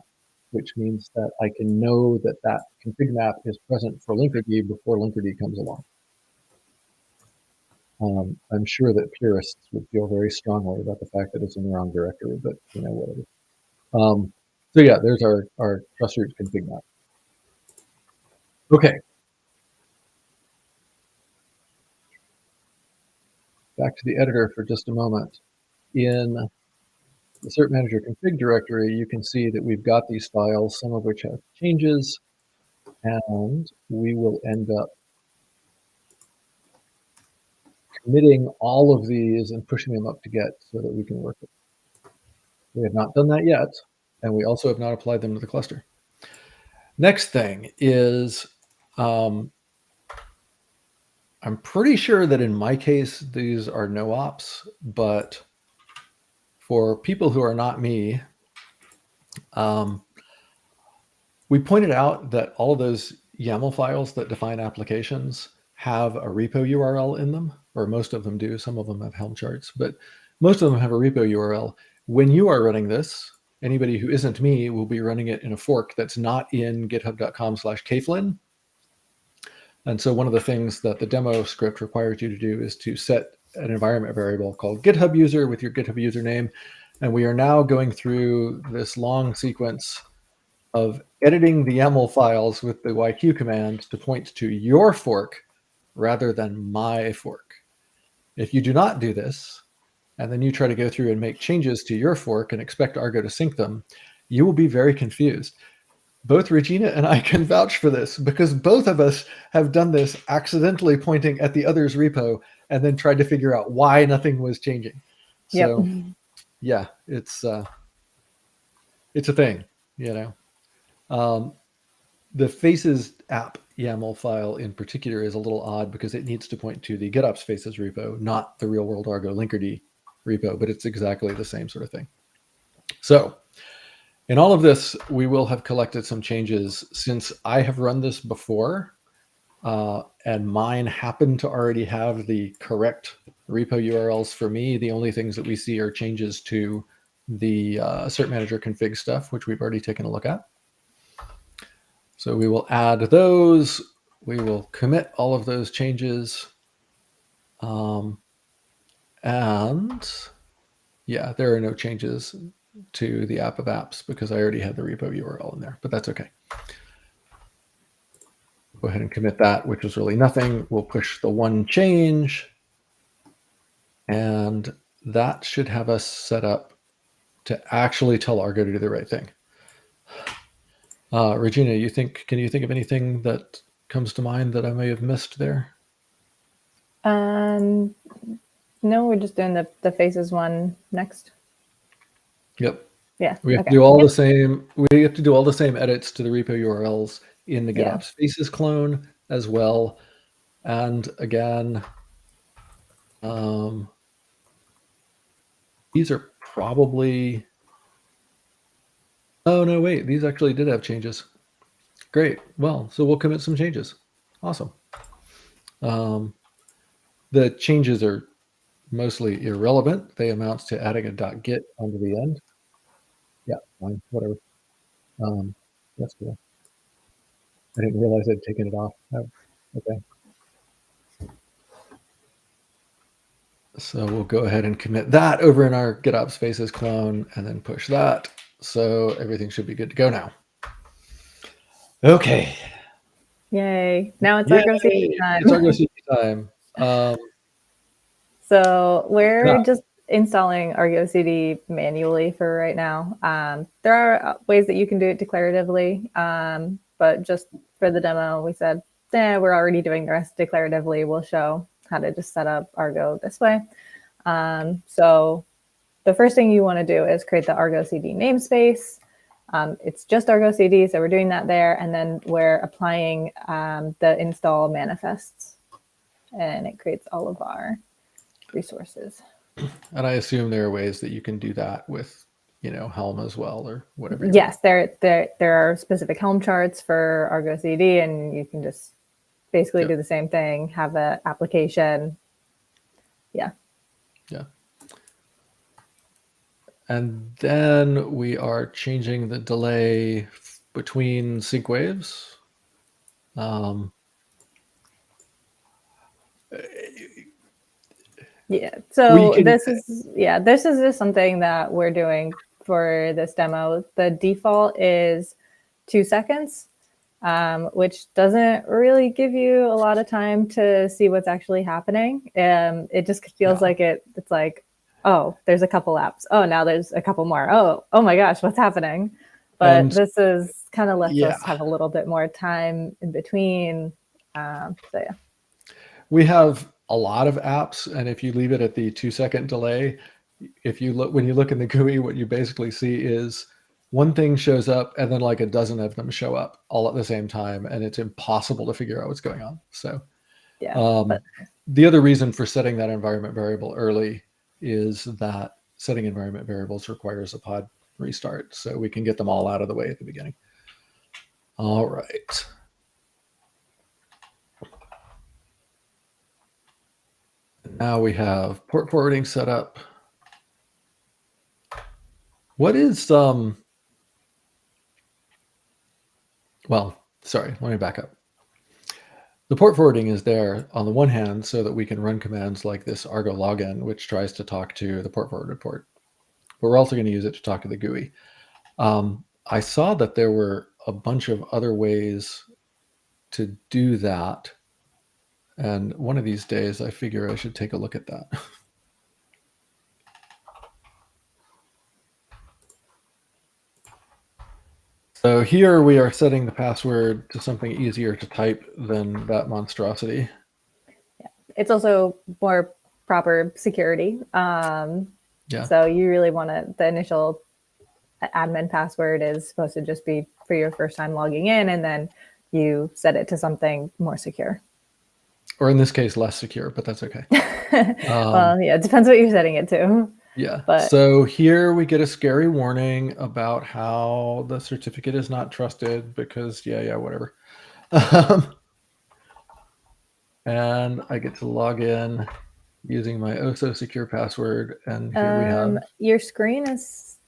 which means that I can know that that config map is present for Linkerd before Linkerd comes along. I'm sure that purists would feel very strongly about the fact that it's in the wrong directory, but whatever. So yeah, there's our trust root config map. Okay. Back to the editor for just a moment. In the cert manager config directory, you can see that we've got these files, some of which have changes, and we will end up committing all of these and pushing them up to Git so that we can work with them. We have not done that yet, and we also have not applied them to the cluster. Next thing is, I'm pretty sure that in my case, these are no ops, but for people who are not me, we pointed out that all of those YAML files that define applications have a repo URL in them, or most of them do. Some of them have Helm charts, but most of them have a repo URL. When you are running this, anybody who isn't me will be running it in a fork that's not in github.com/kflin. And so one of the things that the demo script requires you to do is to set an environment variable called GitHub user with your GitHub username. And we are now going through this long sequence of editing the YAML files with the YQ command to point to your fork rather than my fork. If you do not do this, and then you try to go through and make changes to your fork and expect Argo to sync them, you will be very confused. both Regina and I can vouch for this because both of us have done this accidentally pointing at the other's repo and then tried to figure out why nothing was changing. So yeah, it's a thing, you know. The Faces app YAML file in particular is a little odd because it needs to point to the GitOps Faces repo, not the real world Argo Linkerd repo, but it's exactly the same sort of thing. So in all of this, we will have collected some changes since I have run this before, and mine happen to already have the correct repo URLs for me. The only things that we see are changes to the cert manager config stuff, which we've already taken a look at. So we will add those. We will commit all of those changes. And yeah, there are no changes to the app of apps because I already had the repo URL in there, but that's okay. Go ahead and commit that, which was really nothing. We'll push the one change, and that should have us set up to actually tell Argo to do the right thing. Regina, can you think of anything that comes to mind that I may have missed there? No, we're just doing the Faces one next. Yep. Yeah. We have to do all the same. We have to do all the same edits to the repo URLs in the GitOps Faces clone as well. And again, these are probably. Oh no, wait! These actually did have changes. Great. Well, so we'll commit some changes. Awesome. The changes are mostly irrelevant. They amount to adding a .git onto the end. Yeah, fine, whatever. That's cool. I didn't realize I'd taken it off. Oh, okay. So we'll go ahead and commit that over in our GitOps Faces clone and then push that. So everything should be good to go now. Okay. Yay. Now it's Argo CD time. It's Argo CD time. So we're just installing Argo CD manually for right now. There are ways that you can do it declaratively, but just for the demo, we said, we're already doing the rest declaratively. We'll show how to just set up Argo this way. So the first thing you want to do is create the Argo CD namespace. It's just Argo CD, so we're doing that there, and then we're applying the install manifests, and it creates all of our resources. And I assume there are ways that you can do that with, Helm as well or whatever. Yes, there are specific Helm charts for Argo CD, and you can just basically do the same thing, have an application. Yeah. And then we are changing the delay between sync waves. Yeah. So this is just something that we're doing for this demo. The default is 2 seconds, which doesn't really give you a lot of time to see what's actually happening. It just feels like it's like, oh, there's a couple apps. Oh, now there's a couple more. Oh my gosh, what's happening? But this is kind of lets us have a little bit more time in between. So yeah. We have a lot of apps, and if you leave it at the 2 second delay, when you look in the GUI, what you basically see is one thing shows up and then like a dozen of them show up all at the same time, and it's impossible to figure out what's going on. So the other reason for setting that environment variable early is that setting environment variables requires a pod restart, so we can get them all out of the way at the beginning. All right. Now we have port forwarding set up. What is well, sorry, let me back up. The port forwarding is there on the one hand so that we can run commands like this Argo login, which tries to talk to the port forwarded port. But we're also going to use it to talk to the GUI. I saw that there were a bunch of other ways to do that. And one of these days, I figure I should take a look at that. So here we are setting the password to something easier to type than that monstrosity. It's also more proper security. Yeah. So you really want to, the initial admin password is supposed to just be for your first time logging in, and then you set it to something more secure. Or in this case, less secure, but that's okay. Well, yeah, it depends what you're setting it to. Yeah. But so here we get a scary warning about how the certificate is not trusted because, whatever. And I get to log in using my oh so secure password. And here we have. Your screen is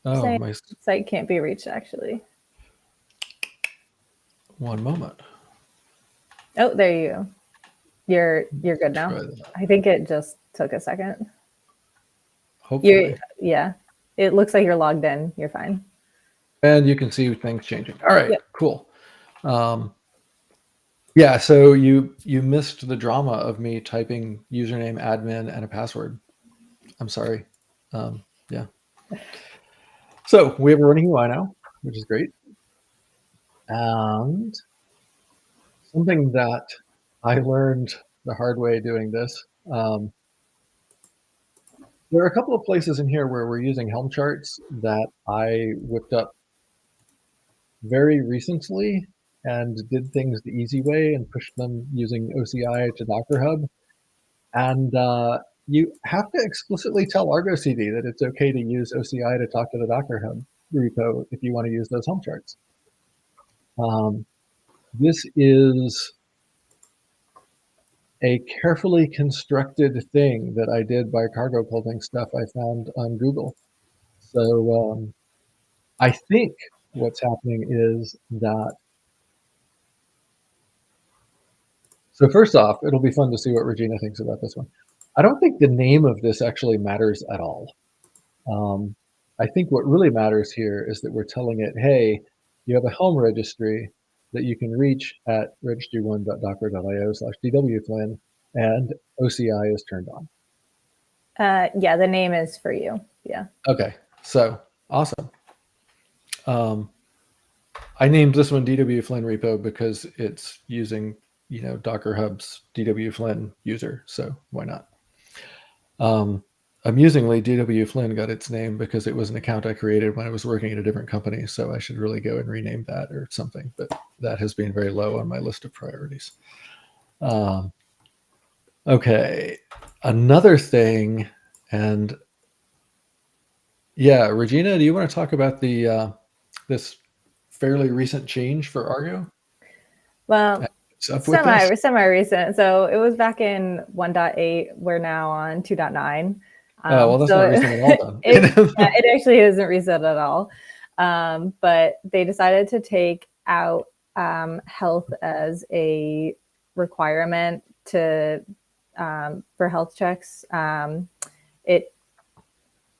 saying my the site can't be reached, actually. one moment. Oh, there you go. You're good now. I think it just took a second. Hopefully. Yeah. It looks like you're logged in. You're fine. And you can see things changing. All right, Yep. cool. Yeah, so you missed the drama of me typing username, admin, and a password. I'm sorry. Yeah. So we have a running UI now, which is great. And something that I learned the hard way doing this. There are a couple of places in here where we're using Helm charts that I whipped up very recently and did things the easy way and pushed them using OCI to Docker Hub. And you have to explicitly tell Argo CD that it's okay to use OCI to talk to the Docker Hub repo if you want to use those Helm charts. This is a carefully constructed thing that I did by cargo culting stuff I found on Google. So I think what's happening is that. So first off, it'll be fun to see what Regina thinks about this one. I don't think the name of this actually matters at all. I think what really matters here is that we're telling it, hey, you have a Helm registry that you can reach at registry1.docker.io/dwflynn, and OCI is turned on. Yeah, the name is for you. Yeah. Okay, so awesome. I named this one DWFlynn repo because it's using, Docker Hub's DWFlynn user, so why not? Amusingly, DWFlynn got its name because it was an account I created when I was working at a different company, so I should really go and rename that or something, but that has been very low on my list of priorities. Okay, another thing, and yeah, Regina, do you want to talk about the this fairly recent change for Argo? Well, semi-recent. So it was back in 1.8. We're now on 2.9. Well, that's not recent at all, then. It actually isn't recent at all. But they decided to take out health as a requirement to for health checks. It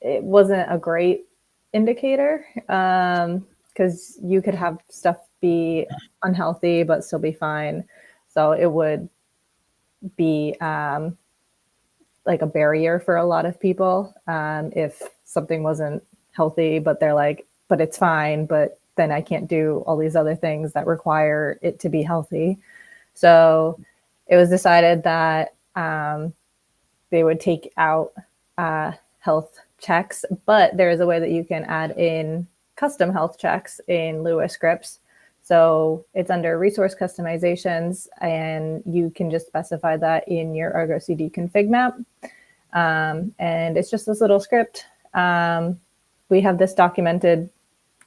wasn't a great indicator because you could have stuff be unhealthy but still be fine. So it would be like a barrier for a lot of people if something wasn't healthy, but they're like, but it's fine, but then I can't do all these other things that require it to be healthy. So it was decided that they would take out health checks, but there is a way that you can add in custom health checks in Lua scripts. So it's under resource customizations, and you can just specify that in your Argo CD config map. And it's just this little script. We have this documented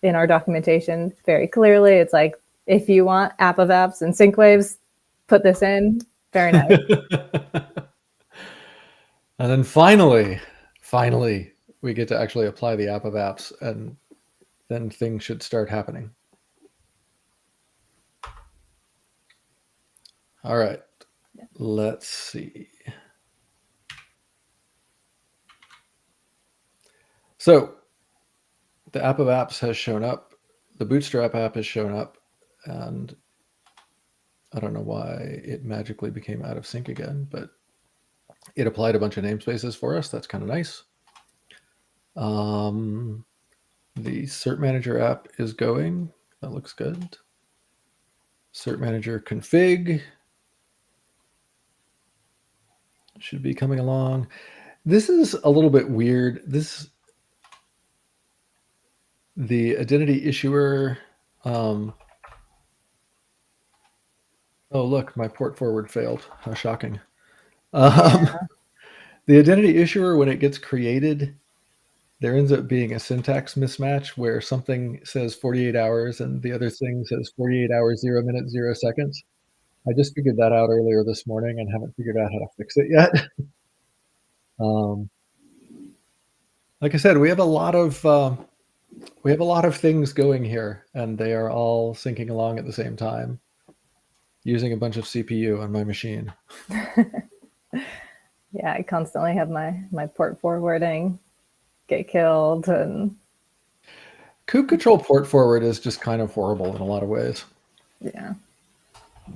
in our documentation very clearly. It's like, if you want app of apps and sync waves, put this in. Very nice. And then finally, we get to actually apply the app of apps, and then things should start happening. All right, let's see. So the app of apps has shown up. The Bootstrap app has shown up, and I don't know why it magically became out of sync again, but it applied a bunch of namespaces for us. That's kind of nice. The Cert Manager app is going. That looks good. Cert manager config should be coming along. This is a little bit weird. The identity issuer. Oh, look, my port forward failed. How shocking. The identity issuer, when it gets created, there ends up being a syntax mismatch where something says 48 hours and the other thing says 48 hours, 0 minutes, 0 seconds. I just figured that out earlier this morning and haven't figured out how to fix it yet. Like I said, we have a lot of things going here, and they are all syncing along at the same time, using a bunch of CPU on my machine. Yeah, I constantly have my port forwarding get killed, and Kube control port forward is just kind of horrible in a lot of ways. yeah.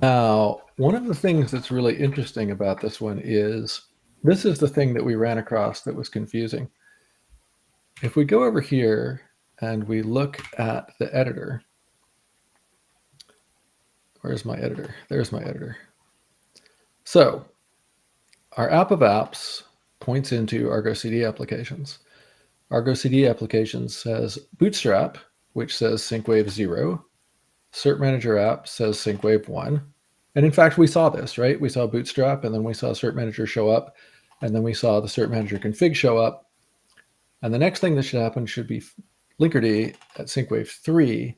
Now, one of the things that's really interesting about this one is this is the thing that we ran across that was confusing. If we go over here and we look at the editor, where's my editor? There's my editor. So our app of apps points into Argo CD applications. Argo CD applications says Bootstrap, which says sync-wave 0. Cert Manager app says sync-wave 1. And in fact, we saw this, right? We saw Bootstrap, and then we saw Cert Manager show up, and then we saw the Cert Manager config show up. And the next thing that should happen should be Linkerd at sync-wave 3.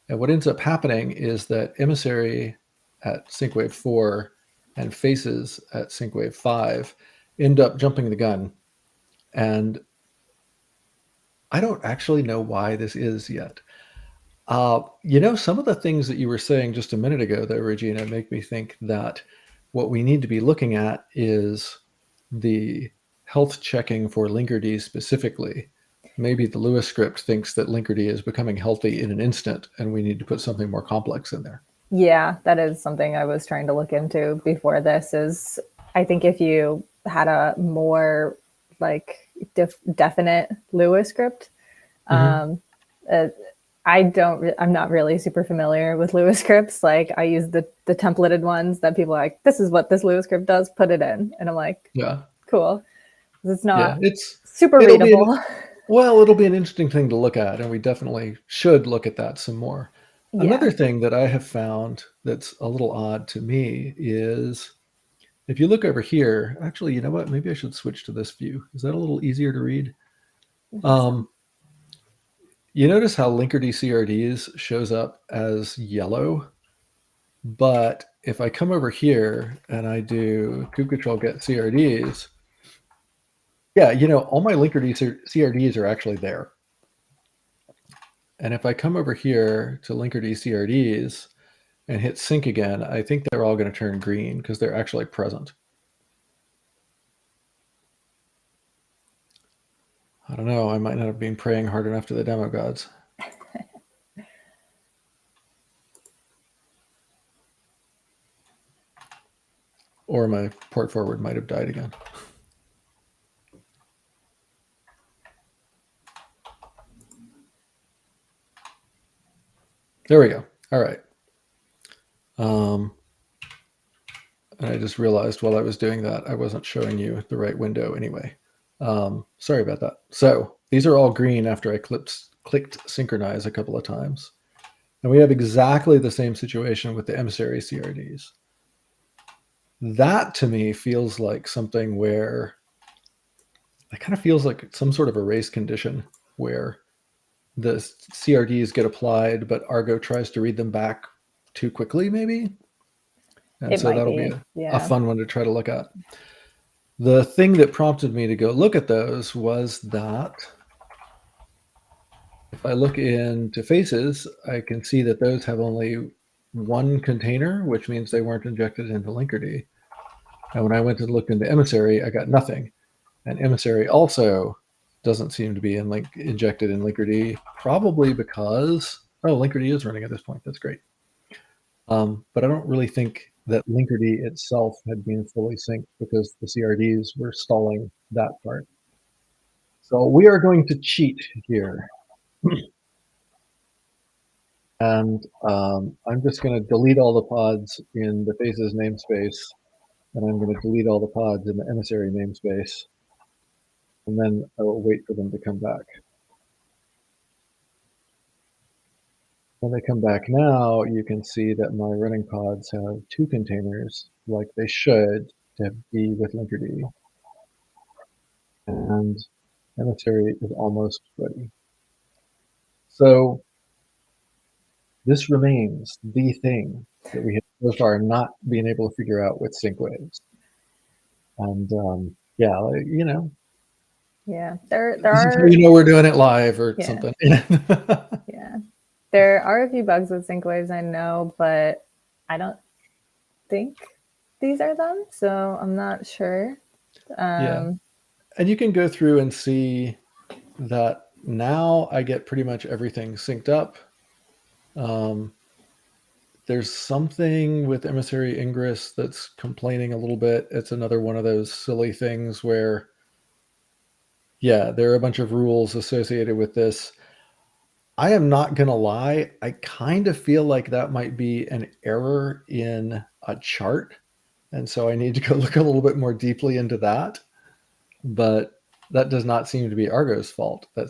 And what ends up happening is that emissary at sync-wave 4 and faces at sync-wave 5 end up jumping the gun. And I don't actually know why this is yet. Some of the things that you were saying just a minute ago, though, Regina, make me think that what we need to be looking at is the health checking for Linkerd specifically. Maybe the Lewis script thinks that Linkerd is becoming healthy in an instant, and we need to put something more complex in there. Yeah, that is something I was trying to look into before this. Is I think if you had a more like definite Lewis script, I'm not really super familiar with Lewis scripts. Like I use the templated ones that people are like, this is what this Lewis script does, put it in. And I'm like, yeah, cool. It's not super readable. It'll be an interesting thing to look at, and we definitely should look at that some more. Yeah. Another thing that I have found that's a little odd to me is if you look over here, actually, you know what? Maybe I should switch to this view. Is that a little easier to read? You notice how Linkerd CRDs shows up as yellow, but if I come over here and I do kube control get CRDs, yeah, all my Linkerd CRDs are actually there. And if I come over here to Linkerd CRDs and hit sync again, I think they're all going to turn green because they're actually present. I don't know. I might not have been praying hard enough to the demo gods. Or my port forward might have died again. There we go. All right. And I just realized while I was doing that, I wasn't showing you the right window anyway. Sorry about that. So these are all green after I clicked synchronize a couple of times. And we have exactly the same situation with the emissary CRDs. That to me feels like something where it kind of feels like some sort of a race condition where the CRDs get applied, but Argo tries to read them back too quickly, maybe. And so that'll be a fun one to try to look at. The thing that prompted me to go look at those was that if I look into faces, I can see that those have only one container, which means they weren't injected into Linkerd. And when I went and looked into emissary, I got nothing. And emissary also doesn't seem to be injected in Linkerd, probably because, Linkerd is running at this point. That's great. But I don't really think that Linkerd itself had been fully synced because the CRDs were stalling that part. So we are going to cheat here. And I'm just going to delete all the pods in the faces namespace, and I'm going to delete all the pods in the emissary namespace, and then I will wait for them to come back. When they come back now, you can see that my running pods have 2 containers, like they should, to be with Linkerd. And emissary is almost ready. So this remains the thing that we have so far not being able to figure out with sync waves. And yeah, you know. Yeah, there This is are. how you know we're doing it live or something. Yeah, there are a few bugs with sync waves, I know, but I don't think these are them, so I'm not sure. Yeah, and you can go through and see that now I get pretty much everything synced up. There's something with emissary ingress that's complaining a little bit. It's another one of those silly things where, yeah, there are a bunch of rules associated with this. I am not going to lie. I kind of feel like that might be an error in a chart. And so I need to go look a little bit more deeply into that. But that does not seem to be Argo's fault. But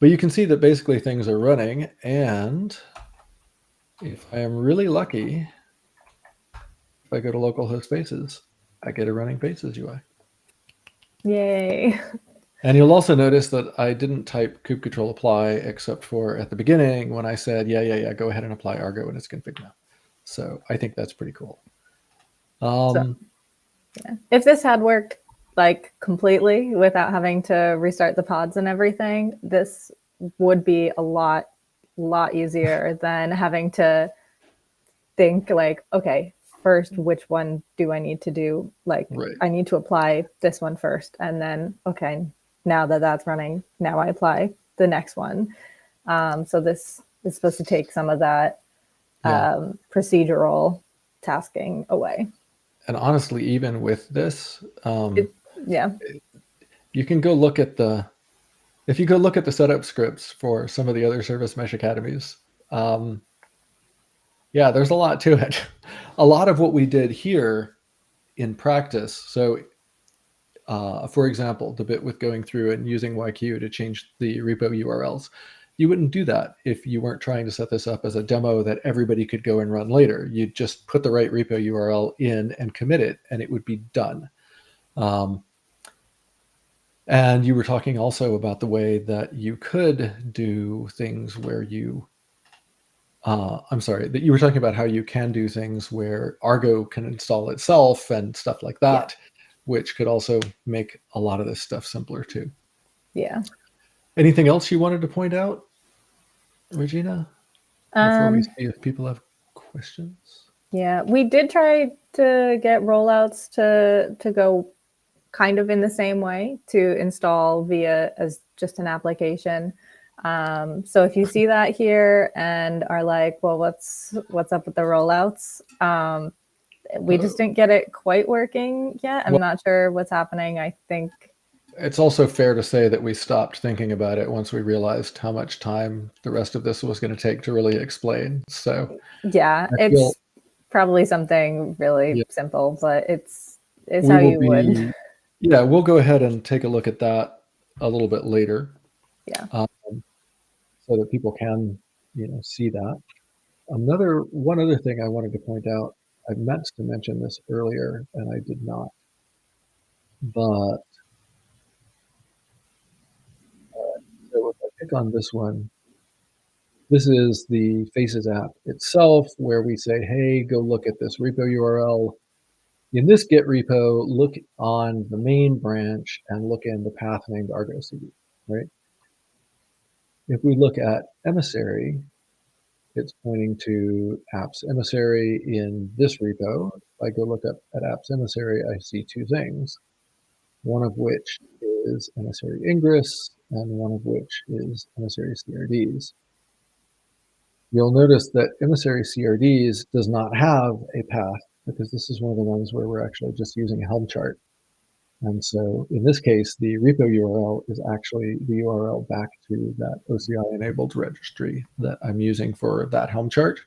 you can see that basically things are running. And if I am really lucky, if I go to localhost bases, I get a running bases UI. Yay. And you'll also notice that I didn't type kube control apply except for at the beginning when I said, yeah, go ahead and apply Argo and it's config now. So I think that's pretty cool. So, yeah. If this had worked like completely without having to restart the pods and everything, this would be a lot easier than having to think like, okay, first, which one do I need to do? Like, right. I need to apply this one first. And then, okay, now that that's running, now I apply the next one. So this is supposed to take some of that procedural tasking away. And honestly, even with this, yeah, you can go look at if you go look at the setup scripts for some of the other Service Mesh Academies, yeah, there's a lot to it. A lot of what we did here in practice. So, for example, the bit with going through and using YQ to change the repo URLs, you wouldn't do that if you weren't trying to set this up as a demo that everybody could go and run later. You'd just put the right repo URL in and commit it, and it would be done. And you were talking also about the way that you could do things where you, I'm sorry, that you were talking about how you can do things where Argo can install itself and stuff like that, which could also make a lot of this stuff simpler too. Yeah. Anything else you wanted to point out, Regina, before we see if people have questions? Yeah, we did try to get rollouts to go kind of in the same way, to install via as just an application. So if you see that here and are like, well, what's up with the rollouts? We just didn't get it quite working yet. I'm not sure what's happening. I think it's also fair to say that we stopped thinking about it once we realized how much time the rest of this was going to take to really explain. So yeah, it's probably something really simple, but it's how you would. Yeah, we'll go ahead and take a look at that a little bit later. Yeah. So that people can, see that. One other thing I wanted to point out, I meant to mention this earlier and I did not, but so if I pick on this one, this is the Faces app itself where we say, hey, go look at this repo URL. In this Git repo, look on the main branch and look in the path named Argo CD, right? If we look at emissary, it's pointing to apps emissary in this repo. If I go look up at apps emissary, I see 2 things, one of which is emissary ingress and one of which is emissary CRDs. You'll notice that emissary CRDs does not have a path because this is one of the ones where we're actually just using a Helm chart. And so in this case, the repo URL is actually the URL back to that OCI-enabled registry that I'm using for that Helm chart.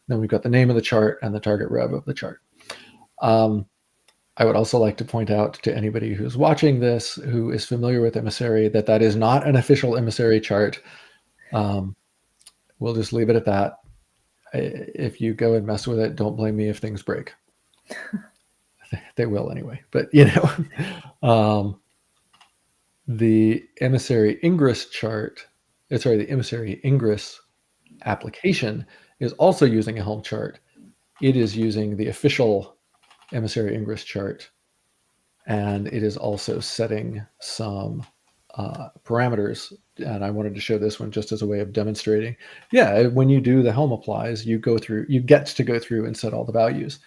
Then we've got the name of the chart and the target rev of the chart. I would also like to point out to anybody who's watching this, who is familiar with Emissary, that that is not an official Emissary chart. We'll just leave it at that. If you go and mess with it, don't blame me if things break. They will anyway. But, the Emissary Ingress chart, the Emissary Ingress application is also using a Helm chart. It is using the official Emissary Ingress chart, and it is also setting some parameters. And I wanted to show this one just as a way of demonstrating. Yeah, when you do the Helm applies, you get to go through and set all the values.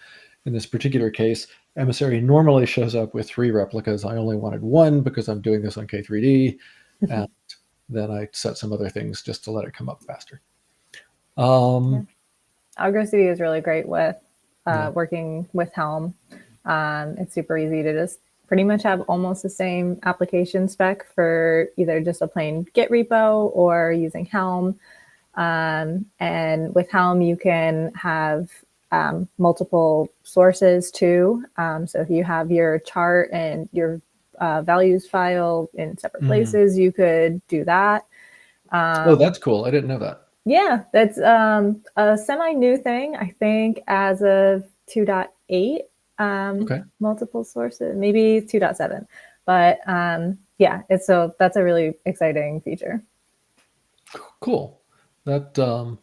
In this particular case, Emissary normally shows up with 3 replicas. I only wanted 1 because I'm doing this on K3D. And then I set some other things just to let it come up faster. Argo CD is really great with working with Helm. It's super easy to just pretty much have almost the same application spec for either just a plain Git repo or using Helm. And with Helm, you can have multiple sources too. So if you have your chart and your values file in separate places, you could do that. Oh, that's cool. I didn't know that. Yeah, that's a semi-new thing, I think, as of 2.8. Okay. Multiple sources, maybe 2.7. But yeah, that's a really exciting feature. Cool. That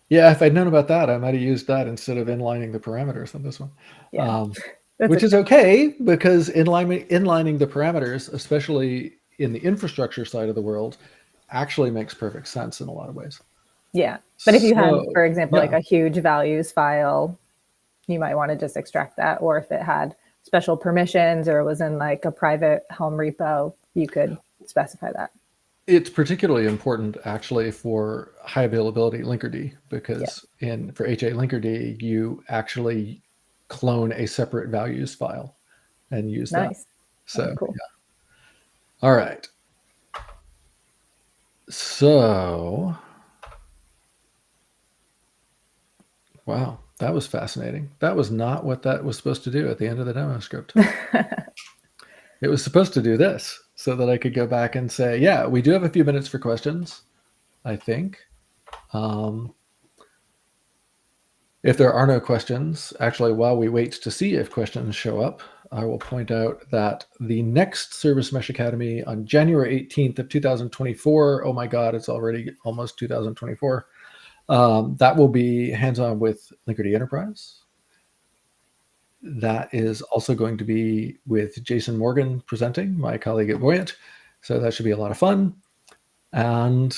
yeah, if I'd known about that, I might have used that instead of inlining the parameters on this one. Yeah. Which is okay, because inlining the parameters, especially in the infrastructure side of the world, actually makes perfect sense in a lot of ways. Yeah. But if you had, for example, like a huge values file, you might want to just extract that. Or if it had special permissions or was in like a private Helm repo, you could specify that. It's particularly important actually for high availability Linkerd, because for HA Linkerd, you actually clone a separate values file and use that. So cool. Yeah. All right. So, wow, that was fascinating. That was not what that was supposed to do at the end of the demo script. It was supposed to do this so that I could go back and say, yeah, we do have a few minutes for questions, I think. If there are no questions, actually, while we wait to see if questions show up, I will point out that the next Service Mesh Academy on January 18th of 2024, oh my God, it's already almost 2024, that will be hands-on with Linkerd Enterprise. That is also going to be with Jason Morgan presenting, my colleague at Buoyant. So that should be a lot of fun. And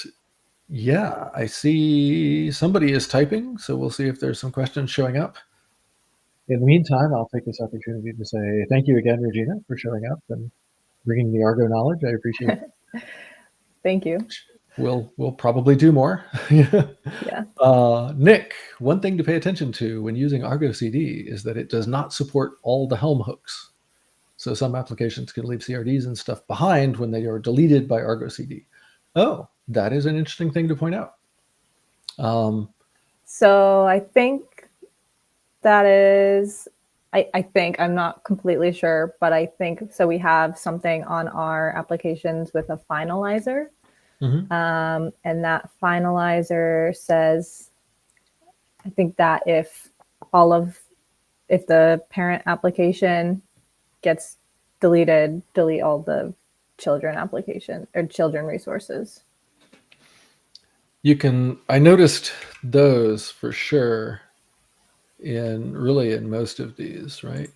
yeah, I see somebody is typing, so we'll see if there's some questions showing up. In the meantime, I'll take this opportunity to say thank you again, Regina, for showing up and bringing the Argo knowledge. I appreciate it. Thank you. We'll probably do more. Yeah. Nick, one thing to pay attention to when using Argo CD is that it does not support all the Helm hooks. So some applications can leave CRDs and stuff behind when they are deleted by Argo CD. Oh, that is an interesting thing to point out. So I think that is, I think, I'm not completely sure, but I think, so we have something on our applications with a finalizer. And that finalizer says, I think that if the parent application gets deleted, delete all the children application or children resources. I noticed those for sure in most of these, right?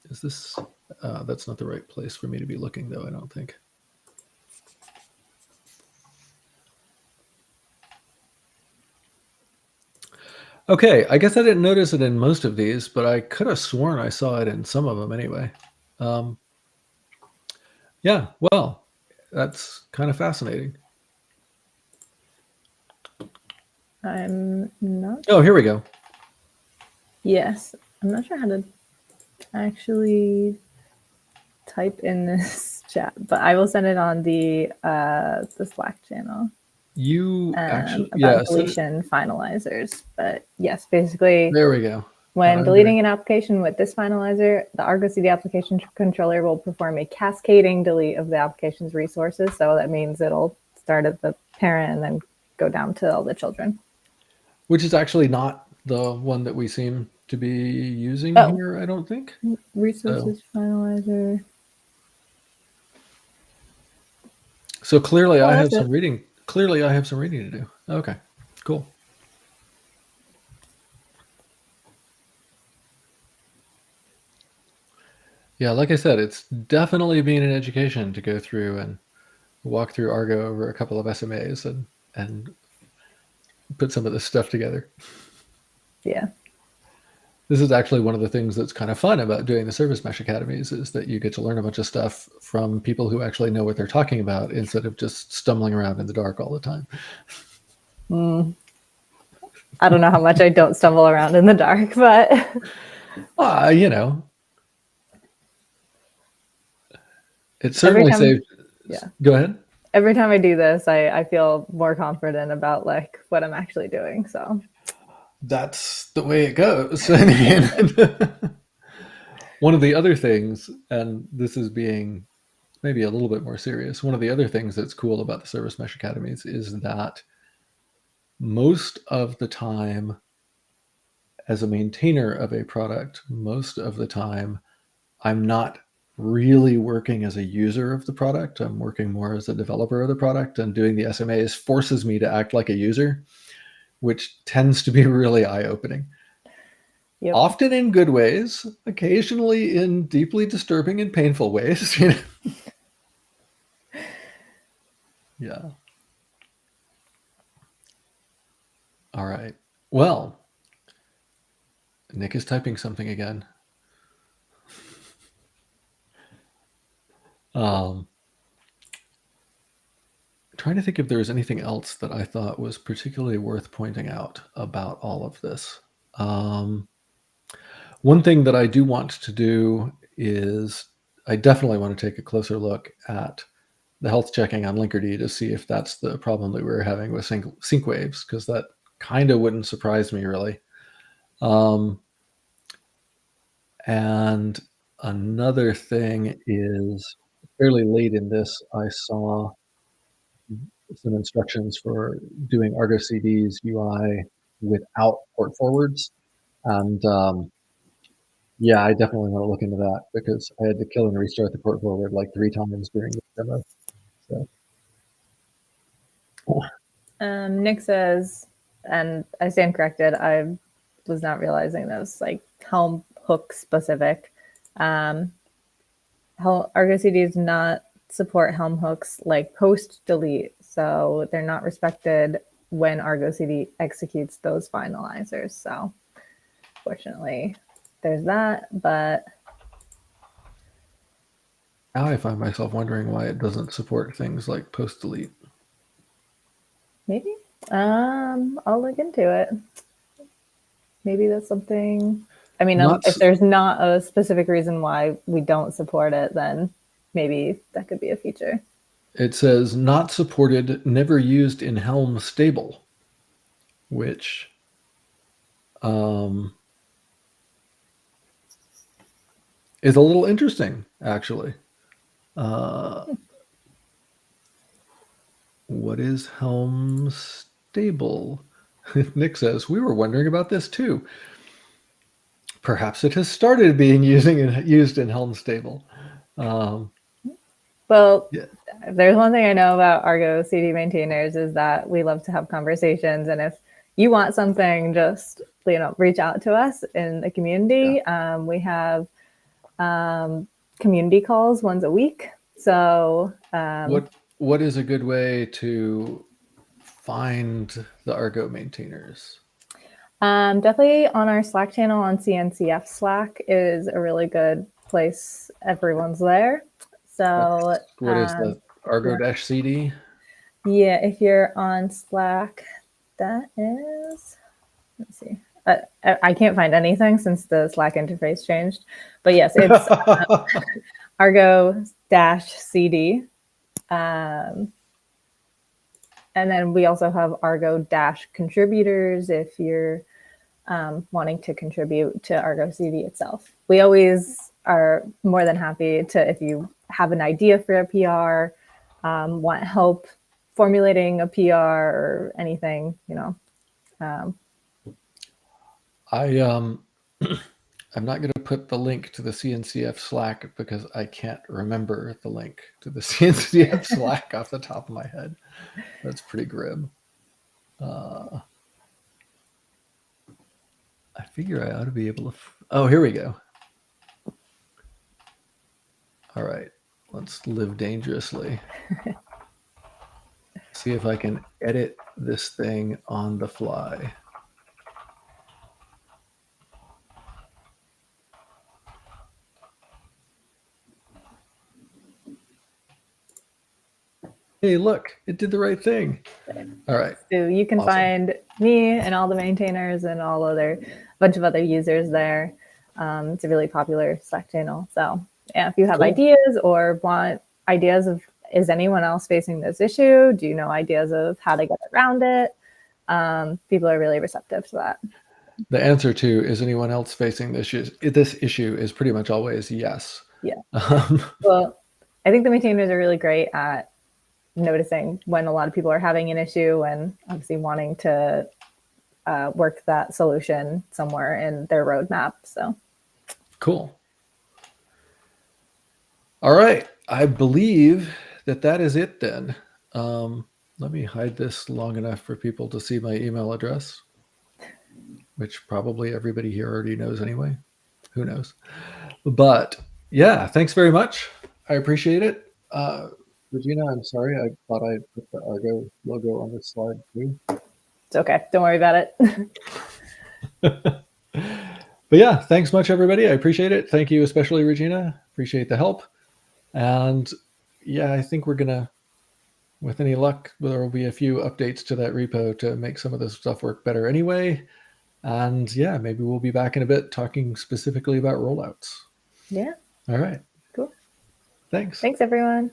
Is this, that's not the right place for me to be looking though, I don't think. Okay, I guess I didn't notice it in most of these, but I could have sworn I saw it in some of them anyway. Yeah, well, that's kind of fascinating. I'm not. Oh, here we go. Yes, I'm not sure how to actually type in this chat, but I will send it on the Slack channel. You actually, About deletion finalizers. But yes, basically, there we go. When deleting an application with this finalizer, the Argo CD application controller will perform a cascading delete of the application's resources. So that means it'll start at the parent and then go down to all the children. Which is actually not the one that we seem to be using here, I don't think. Resources finalizer. So clearly I have some reading. Clearly I have some reading to do. Okay, cool. Yeah, like I said, it's definitely been an education to go through and walk through Argo over a couple of SMAs and put some of this stuff together. Yeah. This is actually one of the things that's kind of fun about doing the Service Mesh Academies is that you get to learn a bunch of stuff from people who actually know what they're talking about instead of just stumbling around in the dark all the time. I don't know how much I don't stumble around in the dark, but you know, it certainly saved. Yeah. Go ahead. Every time I do this, I feel more confident about like what I'm actually doing. So that's the way it goes. One of the other things, and this is being maybe a little bit more serious, one of the other things that's cool about the Service Mesh Academies is that most of the time, as a maintainer of a product, most of the time, I'm not really working as a user of the product. I'm working more as a developer of the product, and doing the SMAs forces me to act like a user, which tends to be really eye-opening. Yep. Often in good ways, occasionally in deeply disturbing and painful ways. You know? Yeah. All right. Well, Nick is typing something again. Trying to think if there was anything else that I thought was particularly worth pointing out about all of this. One thing that I do want to do is I definitely want to take a closer look at the health checking on Linkerd to see if that's the problem that we were having with sync waves, because that kind of wouldn't surprise me really. And another thing is fairly late in this, I saw some instructions for doing Argo CD's UI without port forwards. And yeah, I definitely want to look into that because I had to kill and restart the port forward like 3 times during the demo. So. Nick says, and I stand corrected, I was not realizing this, like Helm hook specific. Argo CD does not support Helm hooks like post delete, so they're not respected when Argo CD executes those finalizers. So fortunately, there's that, but now I find myself wondering why it doesn't support things like post delete. Maybe. I'll look into it. Maybe that's something. I mean, if there's not a specific reason why we don't support it, then maybe that could be a feature. It says not supported, never used in Helm stable, which is a little interesting, actually. What is Helm stable? Nick says, we were wondering about this too. Perhaps it has started being used in Helm stable. Well, yeah. There's one thing I know about Argo CD maintainers is that we love to have conversations. And if you want something, just reach out to us in the community. Yeah. We have community calls once a week. So what is a good way to find the Argo maintainers? Definitely on our Slack channel on CNCF Slack is a really good place. Everyone's there. So what is the Argo-CD? Yeah, if you're on Slack, that is, let's see. I can't find anything since the Slack interface changed. But yes, it's Argo CD. And then we also have Argo contributors if you're wanting to contribute to Argo CD itself. We always are more than happy to, if you have an idea for a PR, want help formulating a PR or anything, you know. I'm not going to put the link to the CNCF Slack because I can't remember the link to the CNCF Slack off the top of my head. That's pretty grim. I figure I ought to be able to. Oh, here we go. All right, let's live dangerously. See if I can edit this thing on the fly. Hey, look, it did the right thing. All right. So you can find me and all the maintainers and a bunch of other users there. It's a really popular Slack channel. So yeah, if you have ideas or want ideas of, is anyone else facing this issue? Do you know ideas of how to get around it? People are really receptive to that. The answer to, is anyone else facing this issue is pretty much always yes. Yeah. Well, I think the maintainers are really great at noticing when a lot of people are having an issue and obviously wanting to work that solution somewhere in their roadmap. So cool. All right. I believe that is it then. Let me hide this long enough for people to see my email address, which probably everybody here already knows anyway. Who knows? But yeah, thanks very much. I appreciate it. Regina, I'm sorry. I thought I put the Argo logo on this slide too. It's okay. Don't worry about it. But yeah, thanks much, everybody. I appreciate it. Thank you, especially Regina. Appreciate the help. And yeah, I think we're going to, with any luck, there will be a few updates to that repo to make some of this stuff work better anyway. And yeah, maybe we'll be back in a bit talking specifically about rollouts. Yeah. All right. Cool. Thanks. Thanks, everyone.